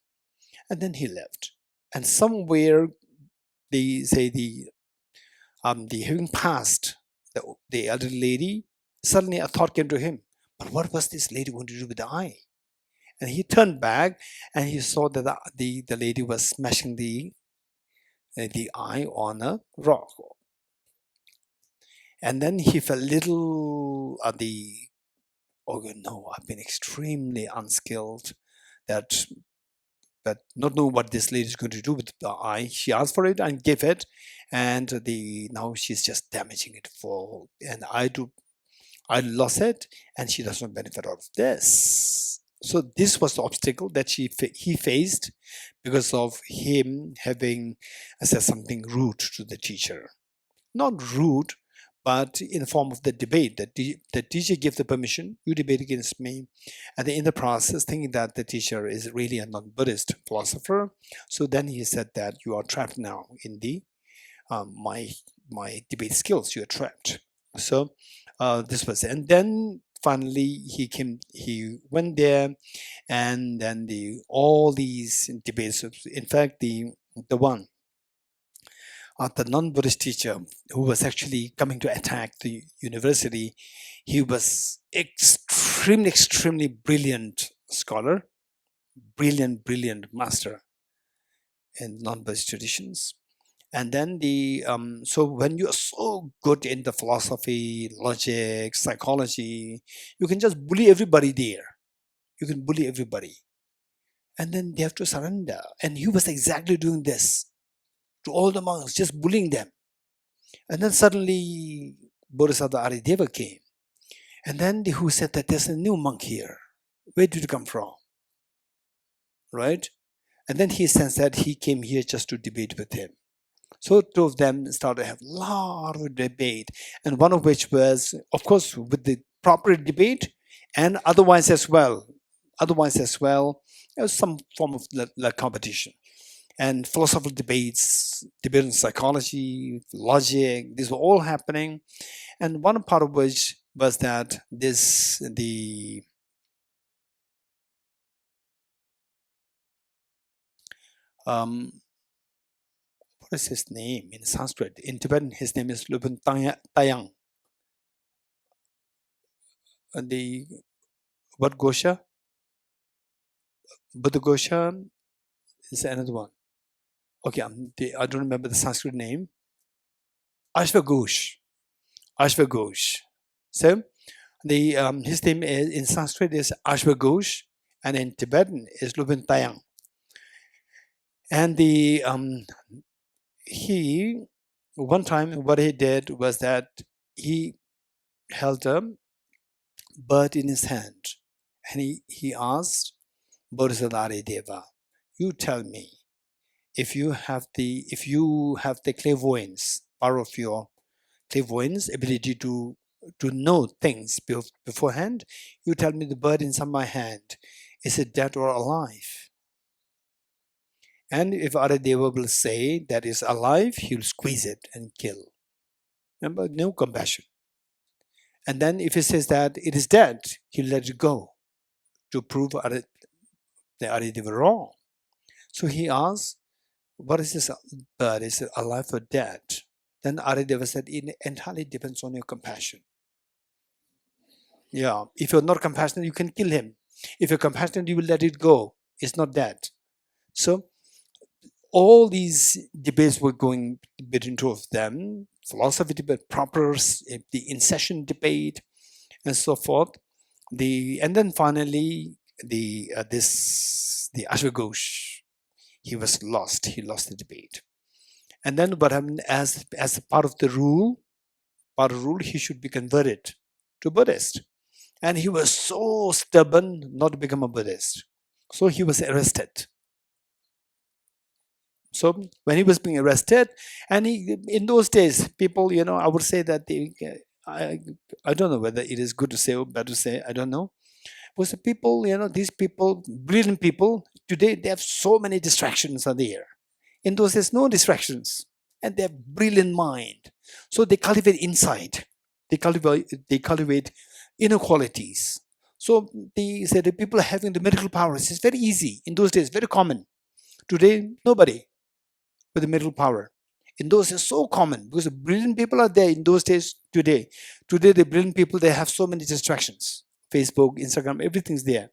And then he left. And somewhere, they say having passed the elderly lady, suddenly a thought came to him. But what was this lady going to do with the eye? And he turned back and he saw that the lady was smashing the eye on a rock. And then he felt little I've been extremely unskilled, that not know what this lady is going to do with the eye. She asked for it and gave it, and now she's just damaging it and I lost it, and she does not benefit out of this. So this was the obstacle that he faced because of him having said something rude to the teacher. Not rude, but in the form of the debate. The teacher gave the permission, you debate against me, and in the process, thinking that the teacher is really a non-Buddhist philosopher. So then he said that you are trapped now in the my debate skills. You are trapped. So this was it. And then finally he went there, and then all these debates. In fact, the non-Buddhist teacher who was actually coming to attack the university, he was extremely brilliant scholar, brilliant master in non-Buddhist traditions. And then so when you're so good in the philosophy, logic, psychology, you can just bully everybody there. You can bully everybody. And then they have to surrender. And he was exactly doing this to all the monks, just bullying them. And then suddenly Bodhisattva Aryadeva came. And then who said that there's a new monk here. Where did you come from? Right? And then he sensed that he came here just to debate with him. So two of them started to have a lot of debate, and one of which was, of course, with the proper debate, and otherwise as well. There was some form of competition. And philosophical debates, debate on psychology, logic, these were all happening. And one part of which was that what is his name in Sanskrit? In Tibetan, his name is Lubun Tayang. And the what Gosha? Buddha Gosha is another one. Okay, I don't remember the Sanskrit name. Ashwaghosh. So his name is, in Sanskrit is Ashwaghosh, and in Tibetan is Lubun Tayang. And he one time what he did was that he held a bird in his hand, and he asked Bodhisattva Aryadeva, you tell me, if you have the clairvoyance, power of your clairvoyance, ability to know things beforehand, you tell me the bird inside my hand, is it dead or alive? And if Aryadeva will say that is alive, he'll squeeze it and kill. Remember, no compassion. And then if he says that it is dead, he'll let it go to prove the Aryadeva wrong. So he asks, what is this bird? Is it alive or dead? Then Aryadeva said, it entirely depends on your compassion. Yeah, if you're not compassionate, you can kill him. If you're compassionate, you will let it go. It's not dead. So all these debates were going between two of them, philosophy debate, proper, the in-session debate, and so forth. And then finally, the Ashwaghosh, he was lost. He lost the debate. And then what happened, as part of the rule, he should be converted to Buddhist. And he was so stubborn not to become a Buddhist. So he was arrested. So when he was being arrested, and in those days, people, I would say that I don't know whether it is good to say or bad to say, I don't know. Was the people, these people, brilliant people, today they have so many distractions are there. In those days, no distractions. And they have brilliant mind. So they cultivate insight. They cultivate inner qualities. So they say the people having the medical powers is very easy. In those days, very common. Today, nobody with the medical power. In those days, so common because the brilliant people are there in those days. Today, the brilliant people, they have so many distractions. Facebook, Instagram, everything's there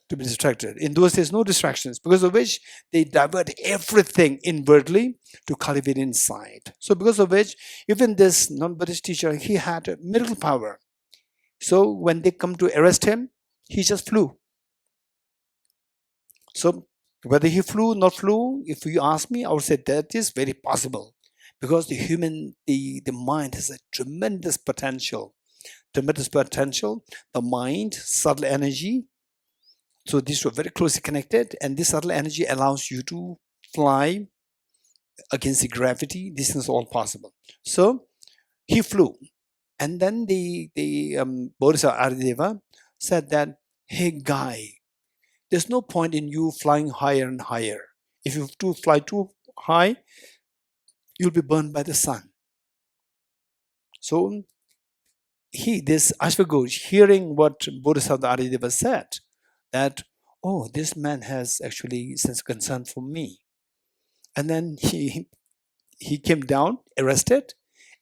to be distracted. In those days, no distractions, because of which they divert everything inwardly to cultivate insight. So because of which, even this non-Buddhist teacher, he had a miracle power. So when they come to arrest him, he just flew. So whether he flew, not flew, if you ask me, I would say that is very possible, because the mind has a tremendous potential. The mind, subtle energy. So these two are very closely connected, and this subtle energy allows you to fly against the gravity. This is all possible. So he flew, and then the Bodhisattva Aryadeva said that, hey guy, there's no point in you flying higher and higher. If you fly too high, you'll be burned by the sun. So this Ashwaghosh, hearing what Bodhisattva Aryadeva said, that, oh, this man has actually sense concern for me. And then he came down, arrested,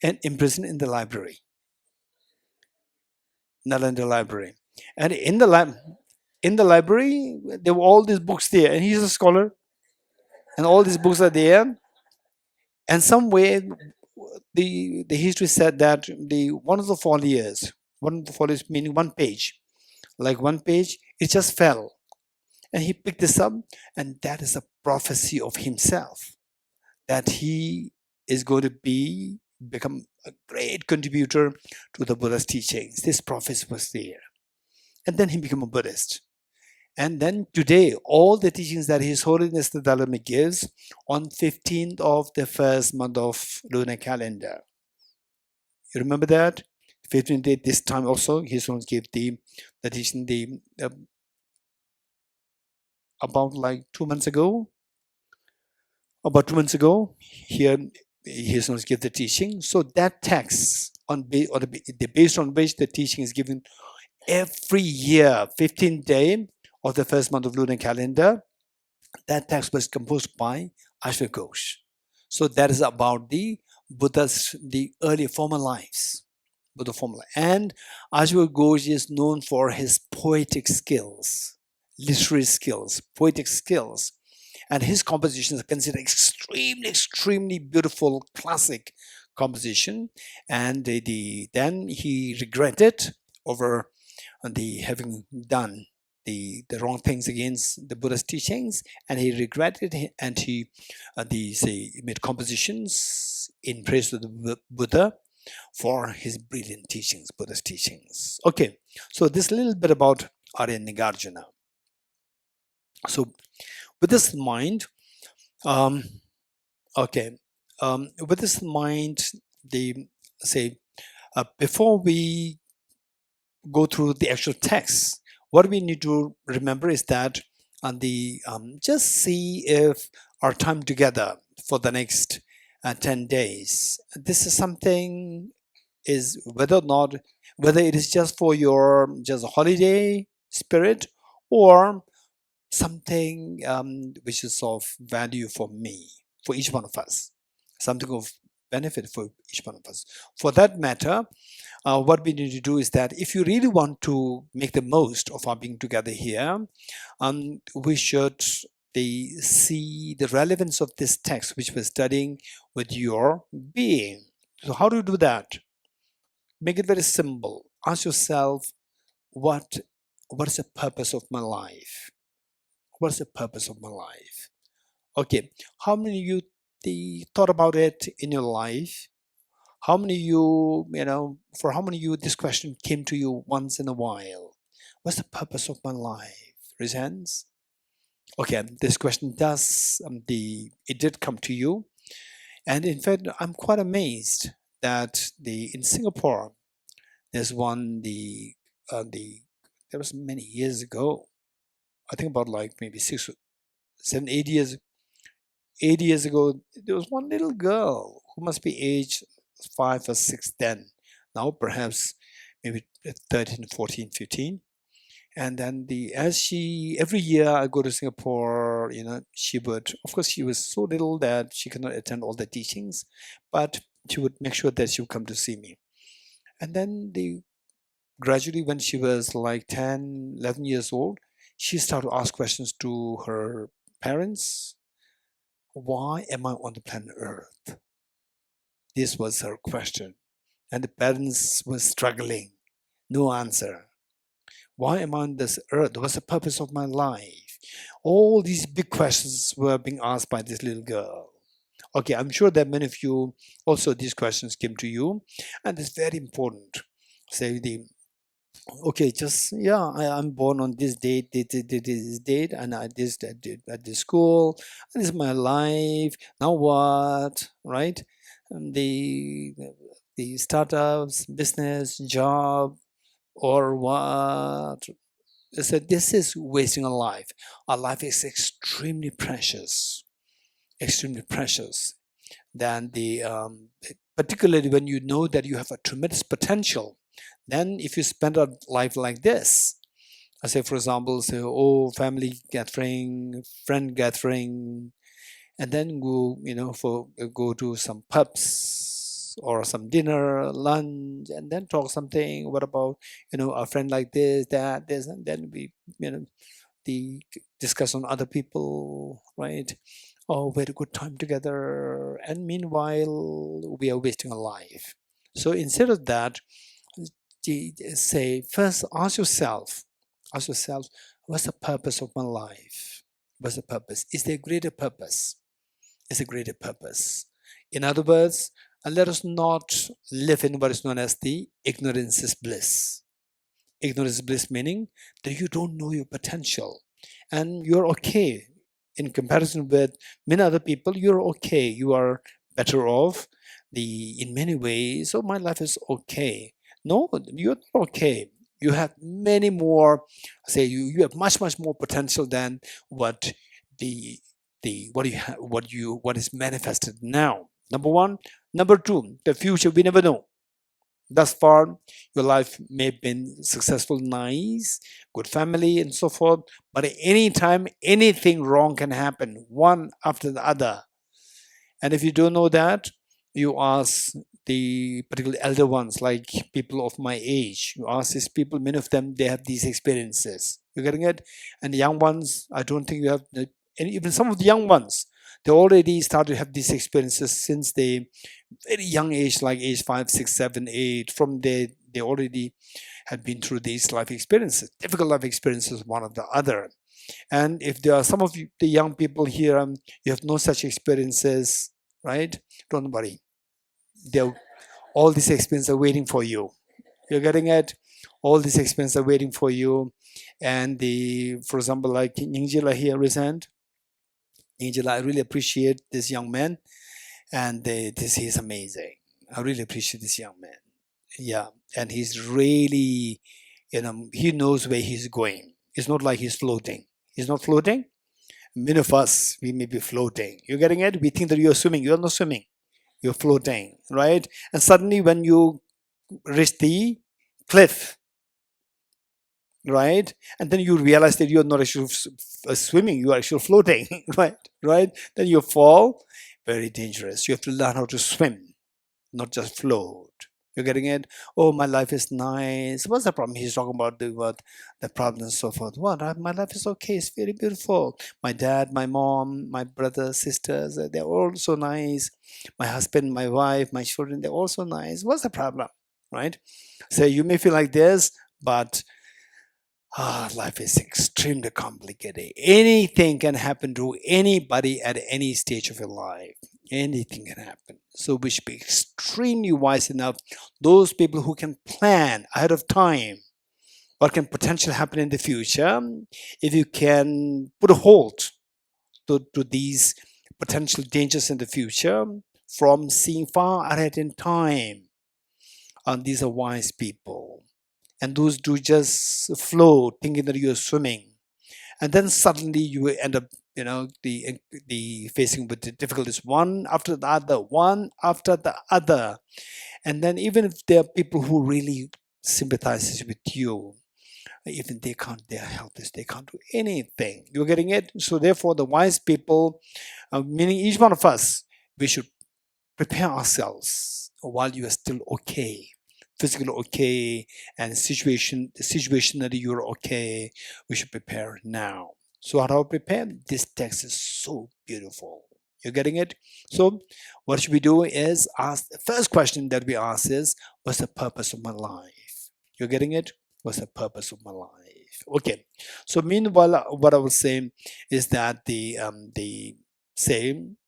and imprisoned in the library, Nalanda library. And in the library, there were all these books there, and he's a scholar, and all these books are there. And some way, the history said that one of the folios meaning one page, it just fell. And he picked this up, and that is a prophecy of himself, that he is going to be become a great contributor to the Buddha's teachings. This prophet was there. And then he became a Buddhist. And then today, all the teachings that His Holiness the Dalai gives on 15th of the first month of lunar calendar. You remember that? 15th day, this time also, His Holiness gave the teaching about like 2 months ago. About 2 months ago, here His Holiness gave the teaching. So that text, based on which the teaching is given every year, 15th day of the first month of lunar calendar, that text was composed by Ashwa Ghosh. So that is about the Buddha's, the early former lives, Buddha former life. And Ashwa Ghosh is known for his poetic skills, literary skills, poetic skills. And his compositions are considered extremely beautiful, classic composition. And then he regretted over having done the wrong things against the Buddha's teachings, and he regretted it, and he made compositions in praise of the Buddha for his brilliant teachings, Buddha's teachings. Okay, so this little bit about Arya Nagarjuna. So with this in mind, with this in mind, before we go through the actual text, what we need to remember is that just see if our time together for the next 10 days, this is something, is whether it is just for your just a holiday spirit, or something which is of value for me, for each one of us, something of benefit for each one of us. For that matter, what we need to do is that if you really want to make the most of our being together here, we should see the relevance of this text which we're studying with your being. So how do you do that? Make it very simple. Ask yourself, what is the purpose of my life? What is the purpose of my life? Okay, how many of you thought about it in your life? How many of you, for how many of you this question came to you once in a while? What's the purpose of my life? Raise hands. Okay, this question it did come to you. And in fact, I'm quite amazed that in Singapore, there's one, there was many years ago, I think about like maybe 6, 7, 8 years, 8 years ago, there was one little girl who must be aged 5 or 6 then. Now perhaps maybe 13, 14, 15. And then every year I go to Singapore, she would, of course, she was so little that she could not attend all the teachings, but she would make sure that she would come to see me. And then gradually, when she was like 10, 11 years old, she started to ask questions to her parents. Why am I on the planet Earth? This was her question. And the parents were struggling. No answer. Why am I on this earth? What's the purpose of my life? All these big questions were being asked by this little girl. Okay, I'm sure that many of you also these questions came to you, and it's very important. I'm born on this date, this date, and at this school, and this is my life. Now what, right? And the startups, business, job, or what? I said, this is wasting a life. Our life is extremely precious, Then particularly when you know that you have a tremendous potential. Then if you spend a life like this, I say, for example, family gathering, friend gathering, and then go to some pubs or some dinner, lunch, and then talk something. What about a friend like this, that, this, and then we discuss on other people, right? Oh, we had a good time together, and meanwhile we are wasting a life. So instead of that, say first, ask yourself, what's the purpose of my life? What's the purpose? Is there a greater purpose? Is a greater purpose? In other words, And let us not live in what is known as the ignorance is bliss. Ignorance is bliss meaning that you don't know your potential and you're okay. In comparison with many other people, you're okay. You are better off in many ways. So my life is okay. No, you're not okay. You have many more, say you have much more potential than what the what is manifested now. Number one. Number two, the future we never know. Thus far, your life may have been successful, nice, good family, and so forth. But at any time, anything wrong can happen, one after the other. And if you don't know that, you ask the particular elder ones, like people of my age. You ask these people, many of them, they have these experiences. You're getting it? And the young ones, I don't think you have, and even some of the young ones, they already start to have these experiences since they very young age, like age 5, 6, 7, 8. From there, they already had been through these life experiences, difficult life experiences, one or the other. And if there are some of you, the young people here, you have no such experiences, right? Don't worry. All these experiences are waiting for you. You're getting it? All these experiences are waiting for you. And for example, like Ningjila here recent. Ningjila, I really appreciate this young man. And this is amazing. I really appreciate this young man. Yeah. And he's really, he knows where he's going. It's not like he's floating. He's not floating. Many of us, we may be floating. You're getting it? We think that you're swimming. You're not swimming. You're floating, right? And suddenly when you reach the cliff, right? And then you realize that you're not actually swimming, you are actually floating, right? Then you fall, very dangerous. You have to learn how to swim, not just float. You're getting it? Oh, my life is nice. What's the problem? He's talking about the problems and so forth. My life is okay. It's very beautiful. My dad, my mom, my brothers, sisters, they're all so nice. My husband, my wife, my children, they're all so nice. What's the problem? Right? So you may feel like this, but life is extremely complicated. Anything can happen to anybody at any stage of your life. Anything can happen. So we should be extremely wise enough. Those people who can plan ahead of time what can potentially happen in the future, if you can put a halt to these potential dangers in the future from seeing far ahead in time. And these are wise people. And those do just float, thinking that you're swimming. And then suddenly you end up, the facing with the difficulties one after the other. And then even if there are people who really sympathizes with you, even they are helpless, they can't do anything. You're getting it? So therefore, the wise people, meaning each one of us, we should prepare ourselves while you are still okay. Physically okay, and situationally you're okay. We should prepare now. So how do I prepare? This text is so beautiful. You're getting it? So what should we do is ask, the first question that we ask is, what's the purpose of my life? You're getting it? What's the purpose of my life? Okay. So meanwhile, what I was saying is that the same,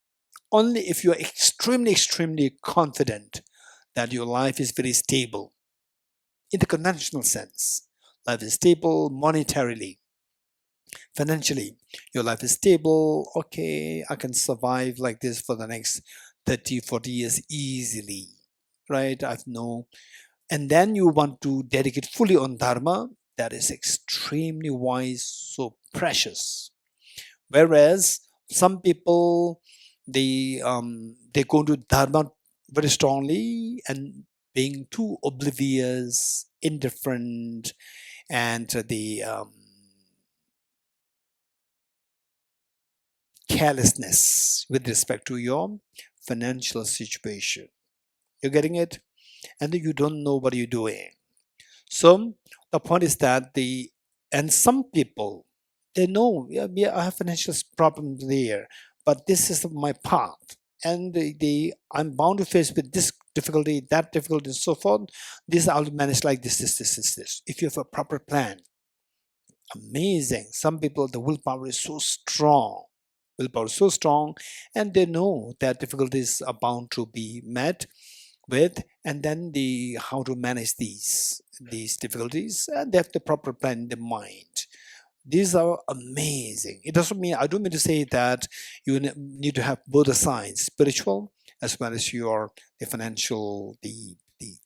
only if you're extremely confident that your life is very stable in the conventional sense. Life is stable monetarily, financially. Your life is stable. Okay, I can survive like this for the next 30, 40 years easily, right? I've no. And then you want to dedicate fully on Dharma. That is extremely wise, so precious. Whereas some people, they go into Dharma very strongly and being too oblivious, indifferent, and the carelessness with respect to your financial situation. You're getting it? And you don't know what you're doing. So the point is that and some people, they know, yeah, I have financial problems there, but this is my path. And I'm bound to face with this difficulty, that difficulty, and so forth. This I'll manage like this. If you have a proper plan, amazing. Some people, the willpower is so strong. Willpower is so strong, and they know that difficulties are bound to be met with, and then the how to manage these difficulties, and they have the proper plan in the mind. These are amazing. It doesn't mean, I don't mean to say that you need to have both the sides, spiritual as well as the financial, the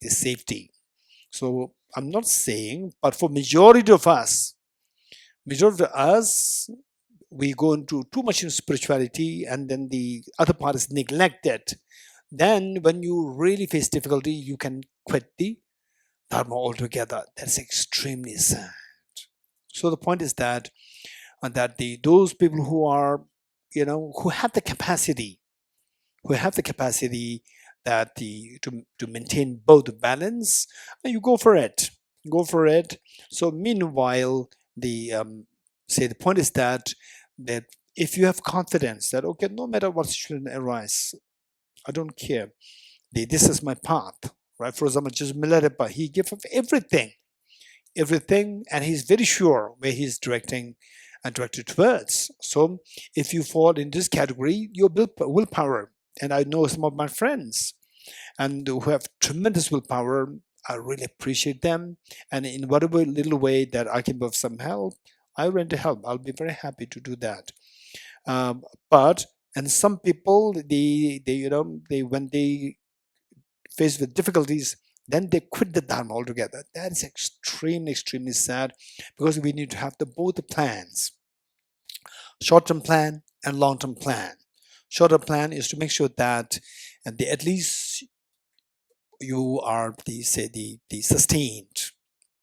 safety. So I'm not saying, but for majority of us, we go into too much in spirituality, and then the other part is neglected. Then when you really face difficulty, you can quit the Dharma altogether. That's extremely sad. So the point is that those people who are, who have the capacity, to maintain both the balance, you go for it. So meanwhile, the point is that if you have confidence that, okay, no matter what situation arises, I don't care. This is my path, right? For example, just Milarepa, he gave up everything, and he's very sure where he's directed towards. So if you fall in this category, your willpower, and I know some of my friends and who have tremendous willpower, I really appreciate them, and in whatever little way that I can be of some help, I render help. I'll be very happy to do that. And some people, they when they face with difficulties, then they quit the Dharma altogether. That is extremely, extremely sad, because we need to have both the plans, short-term plan and long-term plan. Short-term plan is to make sure that at least you are the sustained,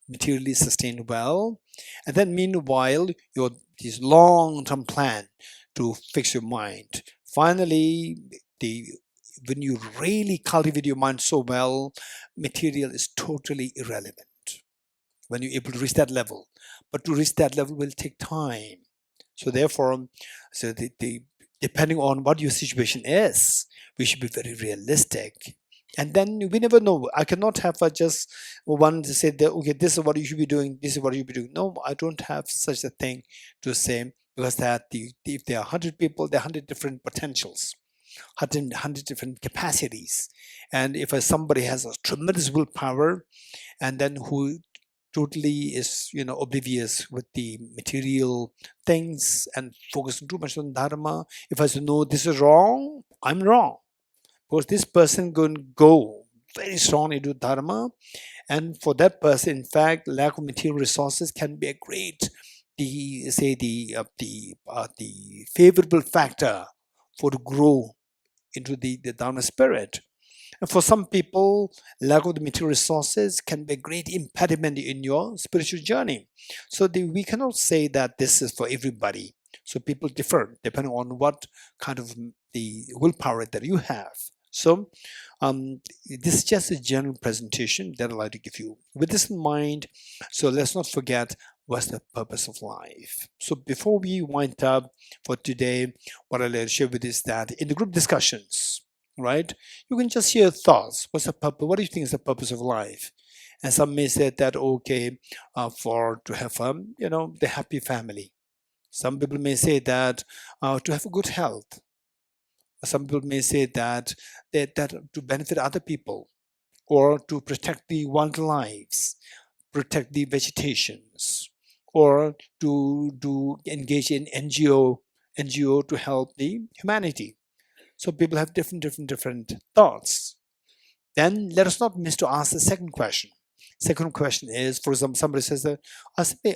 materially sustained well, and then meanwhile this long-term plan to fix your mind. Finally, when you really cultivate your mind so well, material is totally irrelevant when you're able to reach that level. But to reach that level will take time. So therefore, depending on what your situation is, we should be very realistic. And then we never know. I cannot have just one to say that, okay, this is what you should be doing, this is what you should be doing. No, I don't have such a thing to say, because if there are 100 people, there are 100 different potentials, 100 different capacities. And if somebody has a tremendous willpower, and then who totally is oblivious with the material things and focusing too much on Dharma, if I say, no, this is wrong, I'm wrong. Because this person going to go very strongly into Dharma, and for that person, in fact, lack of material resources can be a great, the favorable factor for to grow into the Dharma spirit. And for some people, lack of the material resources can be a great impediment in your spiritual journey. So we cannot say that this is for everybody. So people differ depending on what kind of the willpower that you have. So this is just a general presentation that I'd like to give you. With this in mind, so let's not forget what's the purpose of life. So before we wind up for today, what I'd like to share with you is that in the group discussions, right, you can just share thoughts. What's the purpose? What do you think is the purpose of life? And some may say that, okay, to have the happy family. Some people may say that to have good health. Some people may say that to benefit other people, or to protect the wildlife, protect the vegetations, or to engage in NGO to help the humanity. So people have different thoughts. Then let us not miss to ask the second question. Second question is, for example, somebody says that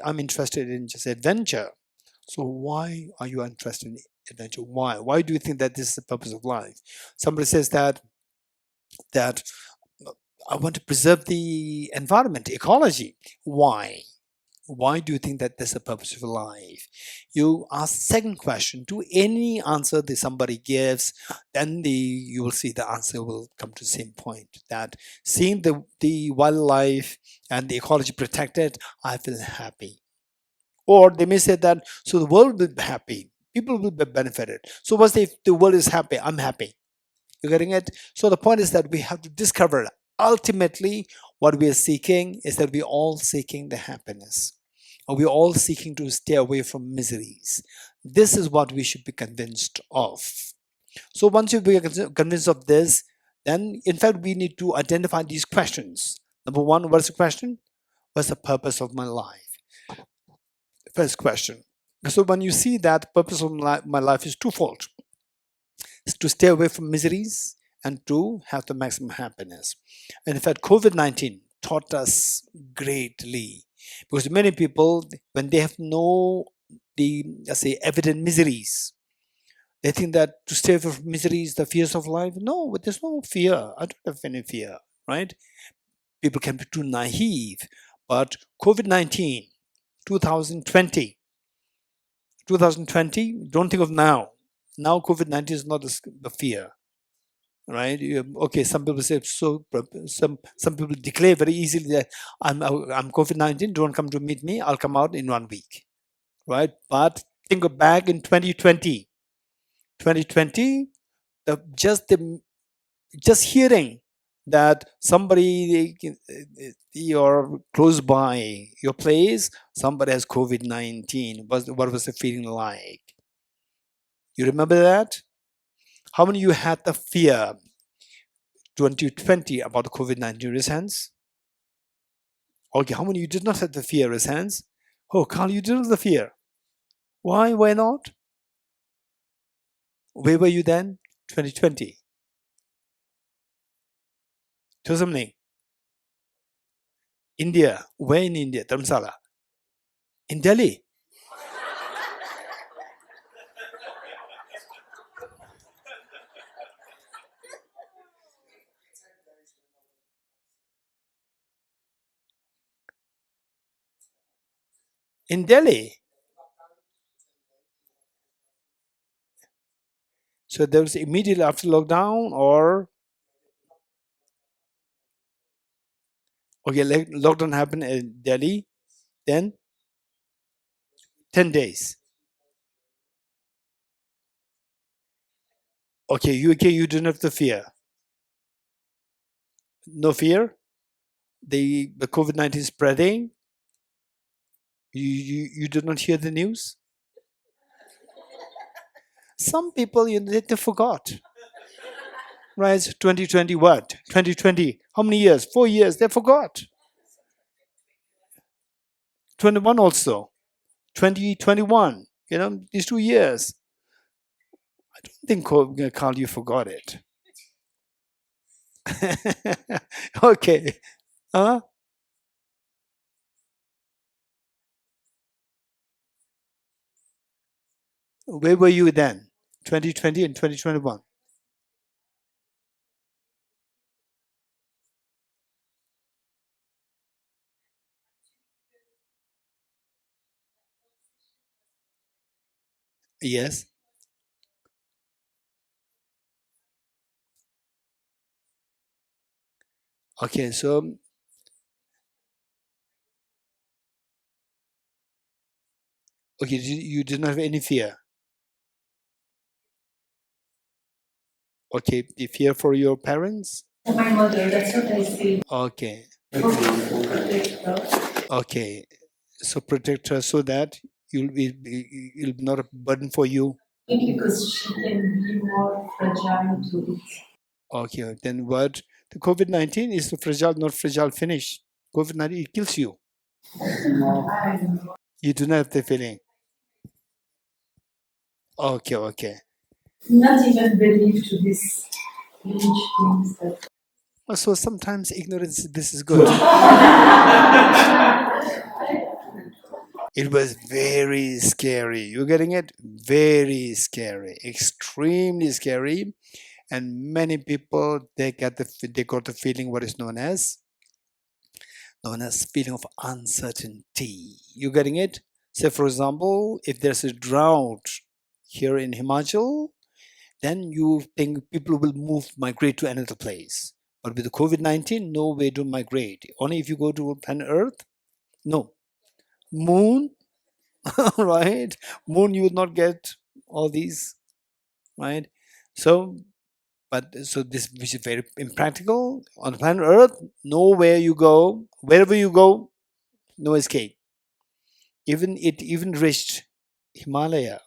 I'm interested in just adventure. So why are you interested in adventure? Why do you think that this is the purpose of life? Somebody says that I want to preserve the environment, ecology. Why? Why do you think that that's the purpose of life? You ask second question. To any answer that somebody gives, then you will see the answer will come to the same point, that seeing the wildlife and the ecology protected, I feel happy. Or they may say that, so the world will be happy, people will be benefited. So what's if the world is happy, I'm happy. You're getting it? So the point is that we have to discover, ultimately what we are seeking is that we're all seeking the happiness. Are we all seeking to stay away from miseries? This is what we should be convinced of. So once you be convinced of this, then in fact we need to identify these questions. Number one, what's the question? What's the purpose of my life? First question. So when you see that the purpose of my life is twofold. It's to stay away from miseries and to have the maximum happiness. And in fact, COVID-19 taught us greatly, because many people, when they have let's say, evident miseries, they think that to stay away from miseries, the fears of life. No, there's no fear. I don't have any fear, right? People can be too naive. But COVID-19, 2020, don't think of now. Now COVID-19 is not the fear, right? Okay, some people say so. Some people declare very easily that I'm COVID-19. Don't come to meet me. I'll come out in 1 week, right? But think of back in 2020, just hearing that somebody you're close by your place, somebody has COVID-19. What was the feeling like? You remember that? How many of you had the fear 2020 about COVID-19? Raise hands. Okay, how many of you did not have the fear? Raise hands. Oh, Carl, you didn't have the fear. Why? Why not? Where were you then? 2020. Thosamling. India. Where in India? Dharamsala. In Delhi. In Delhi. So there was immediately after lockdown, or okay, lockdown happened in Delhi, then 10 days. Okay, UK, you didn't have the fear. No fear. The COVID-19 spreading. You did not hear the news. Some people they forgot. Right? 2020 what? 2020. How many years? 4 years. They forgot. 21 also. 2021. These 2 years. I don't think, Carl, you forgot it. Okay. Huh? Where were you then? 2020 and 2021. Yes. Okay, so okay, you did not have any fear. Okay, the fear for your parents? My mother, that's what I see. Okay. Okay. So protect her so that you'll be not a burden for you. Because she can be more fragile to it. Okay, then what? The COVID-19 is the fragile, not fragile finish. COVID-19, it kills you. You do not have the feeling. Okay, okay. Not even believe to this huge things that. So sometimes ignorance, this is good. It was very scary. You getting it? Very scary, extremely scary, and many people they got the feeling what is known as feeling of uncertainty. You getting it? Say for example, if there's a drought here in Himachal, then you think people will migrate to another place. But with the COVID-19, no way to migrate. Only if you go to planet Earth. No. Moon, right? Moon, you would not get all these, right? So this, which is very impractical. On planet Earth, nowhere you go, wherever you go, no escape. It even reached Himalaya.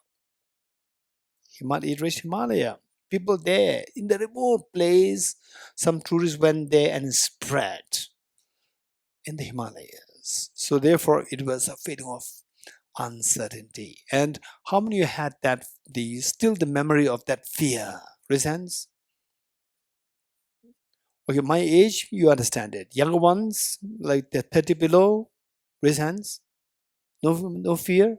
It reached Himalaya. People there in the remote place, some tourists went there and spread in the Himalayas. So therefore, it was a feeling of uncertainty. And how many of you had that, still the memory of that fear? Raise hands. Okay, my age, you understand it. Younger ones, like the 30 below, raise hands. No fear.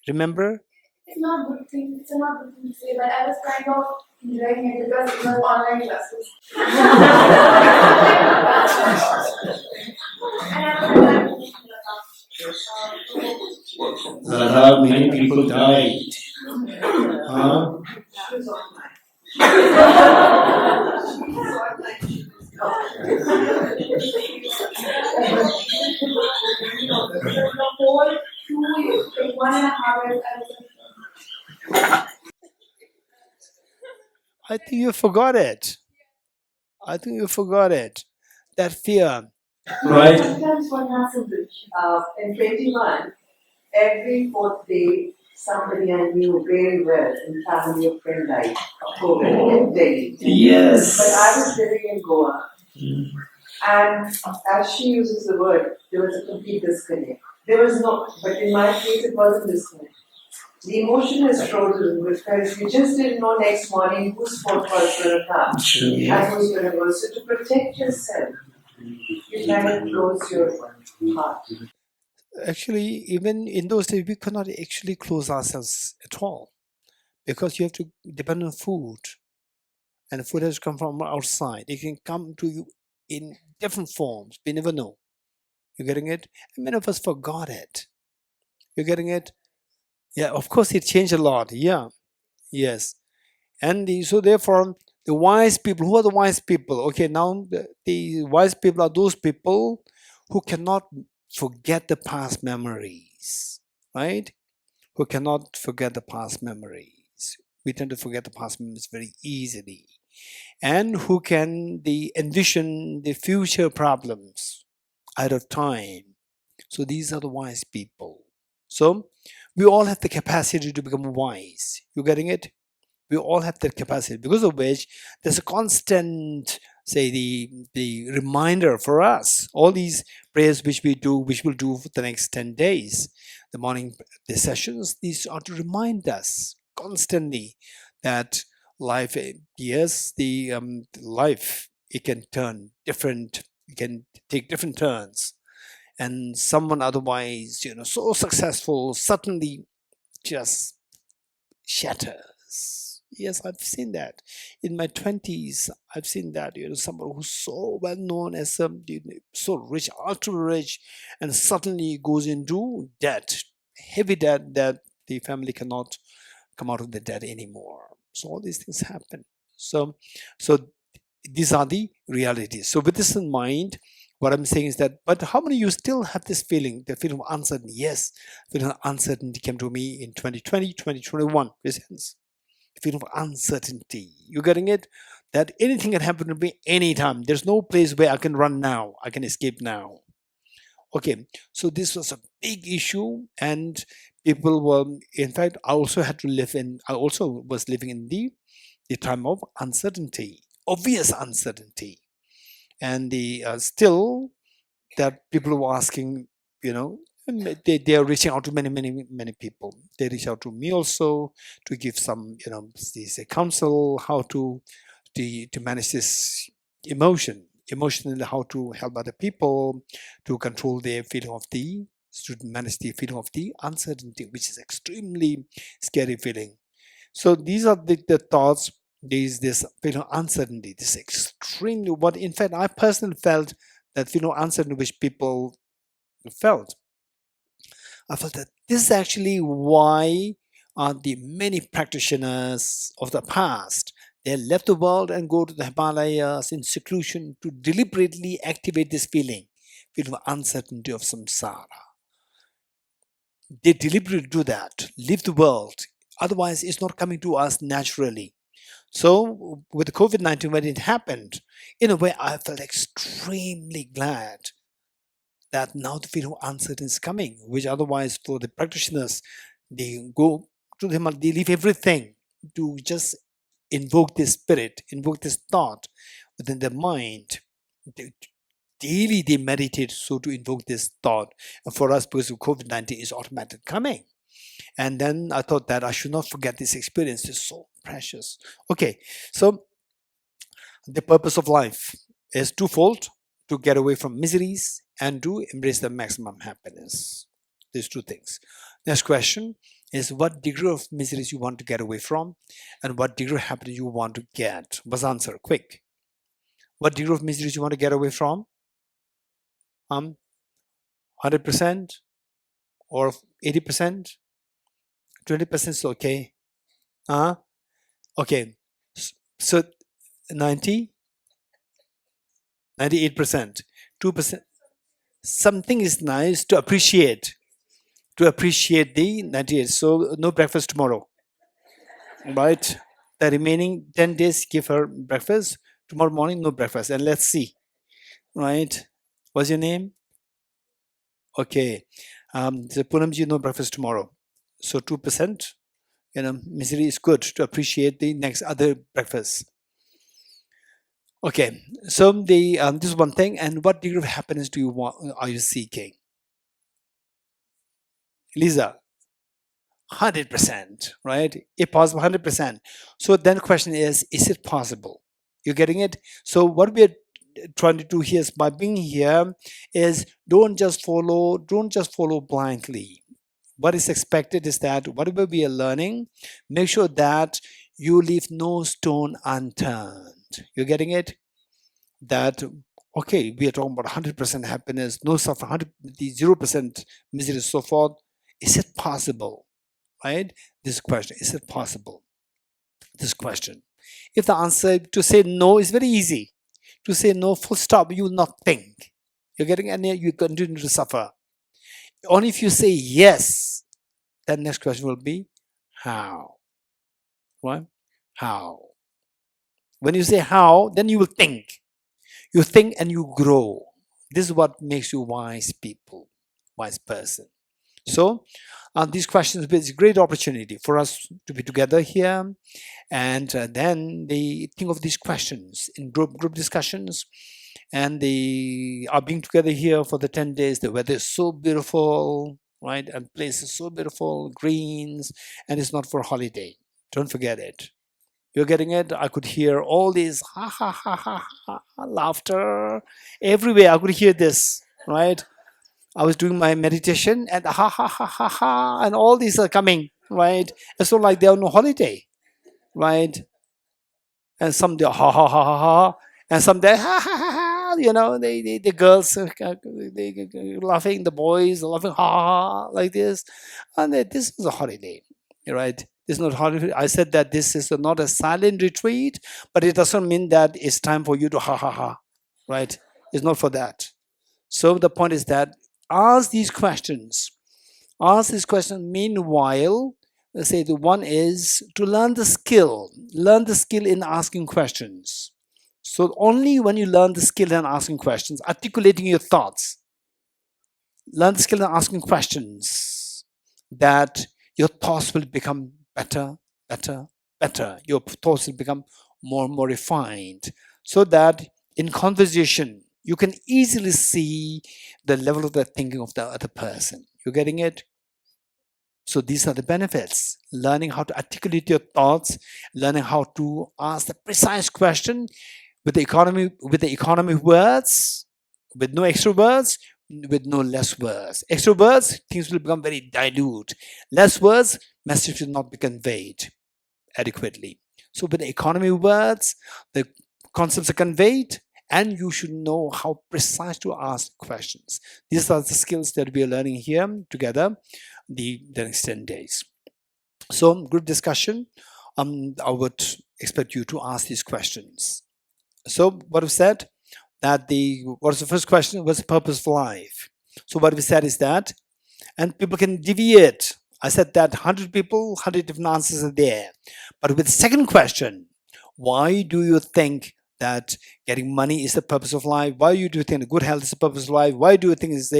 Remember? It's not good thing. It's not good thing to say, but I was kind of enjoying it because it was online classes. Many people died. I think you forgot it. That fear. Right. Sometimes what happens is, in 21, every fourth day, somebody I knew very well in family or friend died of COVID in Delhi. Yes. But I was living in Goa, and as she uses the word, there was a complete disconnect. There was no, but in my case, it wasn't disconnect. The emotion is frozen because you just didn't know next morning whose phone call was going to come and who's going to go. So to protect yourself, you kind of close your heart. Actually, even in those days, we could not actually close ourselves at all because you have to depend on food, and food has to come from outside. It can come to you in different forms. We never know. You're getting it? And many of us forgot it. You're getting it? Yeah, of course, it changed a lot. Yeah, yes. And so therefore, the wise people, who are the wise people? Okay, now the wise people are those people who cannot forget the past memories, right? Who cannot forget the past memories. We tend to forget the past memories very easily. And who can envision the future problems out of time. So these are the wise people. So we all have the capacity to become wise. You getting it? We all have that capacity, because of which there's a constant, say, the reminder for us. All these prayers which we'll do for the next 10 days, the morning, the sessions, these are to remind us constantly that life, yes, the life, it can turn different, it can take different turns, and someone otherwise, so successful, suddenly just shatters. Yes, I've seen that. In my 20s, I've seen that, someone who's so well known as so rich, ultra rich, and suddenly goes into debt, heavy debt, that the family cannot come out of the debt anymore. So all these things happen. So these are the realities. So with this in mind, what I'm saying is that, but how many of you still have this feeling, the feeling of uncertainty? Yes, the feeling of uncertainty came to me in 2020, 2021. Presents. The feeling of uncertainty. You getting it? That anything can happen to me anytime. There's no place where I can run now. I can escape now. Okay, so this was a big issue, and people were, in fact, I also was living in the time of uncertainty, obvious uncertainty. And still that people were asking, they are reaching out to many people. They reach out to me also to give some, say counsel, how to manage this emotionally, how to help other people to control their feeling of to manage the feeling of the uncertainty, which is extremely scary feeling. So these are the thoughts. This feeling of uncertainty, this extremely, what in fact I personally felt, that uncertainty which people felt. I felt that this is actually why the many practitioners of the past, they left the world and go to the Himalayas in seclusion to deliberately activate this feeling of uncertainty of samsara. They deliberately do that, leave the world. Otherwise, it's not coming to us naturally. So with COVID-19, when it happened, in a way, I felt extremely glad that now the feeling of uncertainty is coming, which otherwise for the practitioners, they go to them, they leave everything to just invoke this spirit, invoke this thought within their mind. Daily they meditate so to invoke this thought. And for us, because of COVID-19, is automatic coming. And then I thought that I should not forget this experience. It's so precious. Okay, so the purpose of life is twofold: to get away from miseries and to embrace the maximum happiness. These two things. Next question is, what degree of miseries you want to get away from, and what degree of happiness you want to get? What's the answer? Quick. What degree of miseries you want to get away from? 100% or 80%? 20% is okay. Okay. So 90, 98%, 2%. Something is nice to appreciate the 98. So no breakfast tomorrow, right? The remaining 10 days, give her breakfast. Tomorrow morning, no breakfast. And let's see, right? What's your name? Okay. So Poonamji, no breakfast tomorrow. So 2%, misery is good to appreciate the next other breakfast. Okay, so the this is one thing. And what degree of happiness do you want? Are you seeking? Lisa, 100%, right? If possible, 100%. So then the question is it possible? You're getting it? So what we're trying to do here is, by being here, is don't just follow blindly. What is expected is that whatever we are learning, make sure that you leave no stone unturned. You're getting it? That, okay, we are talking about 100% happiness, no suffering, 0% misery, so forth. Is it possible? Right? This question, is it possible? This question. If the answer to say no is very easy, to say no, full stop, you will not think. You're getting, and you continue to suffer. Only if you say yes, then next question will be how. Right? How? When you say how, then you will think. You think and you grow. This is what makes you wise people, wise person. So these questions, it's a great opportunity for us to be together here, and then they think of these questions in group discussions, and they are being together here for the 10 days. The weather is so beautiful, right? And place is so beautiful, greens, and it's not for holiday. Don't forget it. You're getting it? I could hear all these ha ha ha ha ha laughter everywhere. I could hear this, right? I was doing my meditation and ha ha ha ha ha, and all these are coming, right? It's not like they're on a holiday, right? And some they ha ha ha ha ha, and some they ha ha ha ha. The girls they laughing, the boys are laughing ha ha ha like this, and this is a holiday, right? This is not holiday. I said that this is not a silent retreat, but it doesn't mean that it's time for you to ha ha ha, right? It's not for that. So the point is that ask these questions. Ask these questions. Meanwhile, let's say the one is to learn the skill. Learn the skill in asking questions. So only when you learn the skill in asking questions, articulating your thoughts, learn the skill in asking questions, that your thoughts will become better, better, better. Your thoughts will become more and more refined, so that in conversation, you can easily see the level of the thinking of the other person. You're getting it? So these are the benefits. Learning how to articulate your thoughts, learning how to ask the precise question with the economy words, with no extra words, with no less words. Extra words, things will become very dilute. Less words, message will not be conveyed adequately. So with the economy words, the concepts are conveyed, and you should know how precise to ask questions. These are the skills that we are learning here together the next 10 days. So group discussion, I would expect you to ask these questions. So what we said, that what was the first question? What's the purpose of life? So what we said is that, and people can deviate. I said that 100 people, 100 different answers are there. But with the second question, why do you think that getting money is the purpose of life? Why do you think good health is the purpose of life? Why do you think is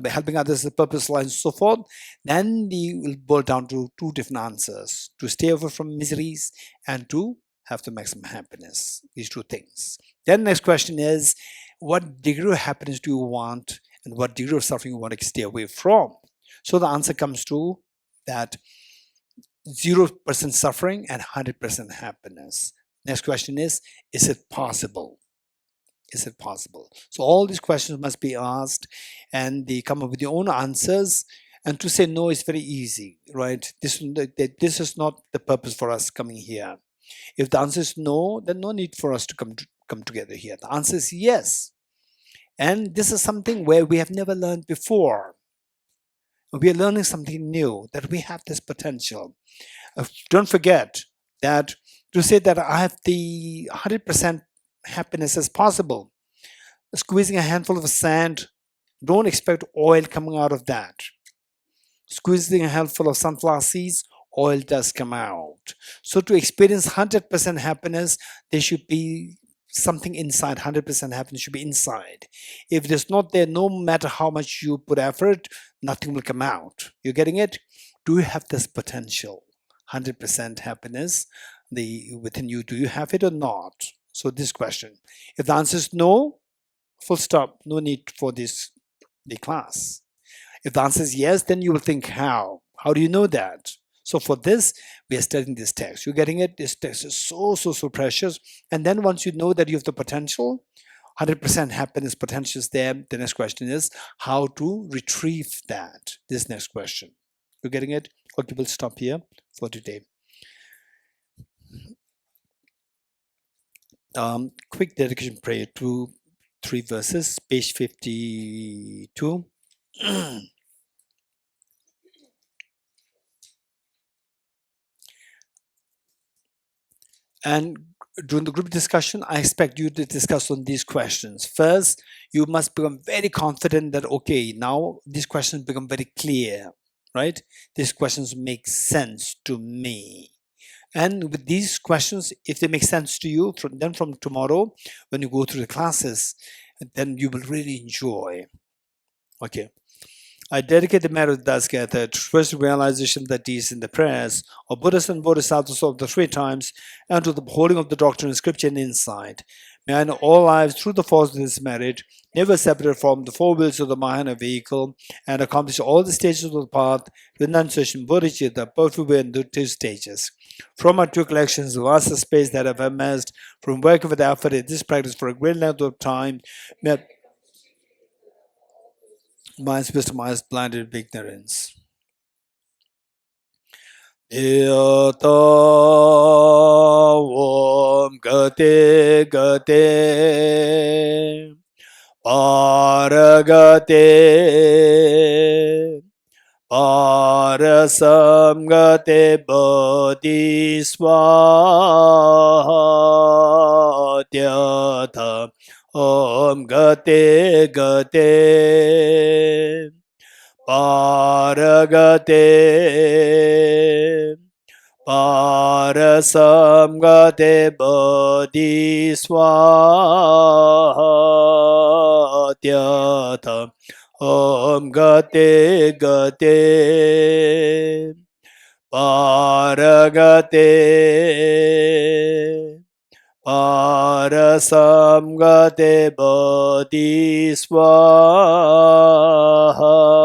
helping others is the purpose of life, and so forth? Then we will boil down to two different answers: to stay away from miseries and to have the maximum happiness. These two things. Then next question is, what degree of happiness do you want, and what degree of suffering you want to stay away from? So the answer comes to that 0% suffering and 100% happiness. Next question is it possible? Is it possible? So all these questions must be asked, and they come up with your own answers. And to say no is very easy, right? This is not the purpose for us coming here. If the answer is no, then no need for us to come together here. The answer is yes. And this is something where we have never learned before. We are learning something new, that we have this potential. Don't forget that to say that I have the 100% happiness as possible, squeezing a handful of sand, don't expect oil coming out of that. Squeezing a handful of sunflower seeds, oil does come out. So to experience 100% happiness, there should be something inside. 100% happiness should be inside. If it is not there, no matter how much you put effort, nothing will come out. You're getting it? Do you have this potential? 100% happiness within you, do you have it or not? So this question. If the answer is no, full stop, no need for the class. If the answer is yes, then you will think how. How do you know that? So for this, we are studying this text. You're getting it? This text is so precious. And then once you know that you have the potential, 100% happiness potential is there, the next question is how to retrieve that. This next question. You're getting it? Okay, we'll stop here for today. Quick dedication prayer, 3 verses, page 52. And during the group discussion, I expect you to discuss on these questions. First, you must become very confident that, okay, now these questions become very clear, right? These questions make sense to me. And with these questions, if they make sense to you, then from tomorrow, when you go through the classes, then you will really enjoy. Okay. I dedicate the merit of Daskatha to first realization that is in the prayers of Buddhists and Bodhisattvas of the 3 times, and to the holding of the doctrine of scripture and insight. May I in all lives, through the force of this merit, never separate from the 4 wheels of the Mahana vehicle, and accomplish all the stages of the path, renunciation, bodhicitta, perfect way in the 2 stages. From our 2 collections of vast space that have amassed, from working with effort in this practice for a great length of time, may mind's wisdom, eyes blinded with ignorance. Yata Om Gate Gate Paragate Parasam Gate Bodhiswatyata Om Gate Gate Paragate Parasam Gate Bodhiswatyata Om Gate Gate Paragate Parasam Gate Bodhiswatyata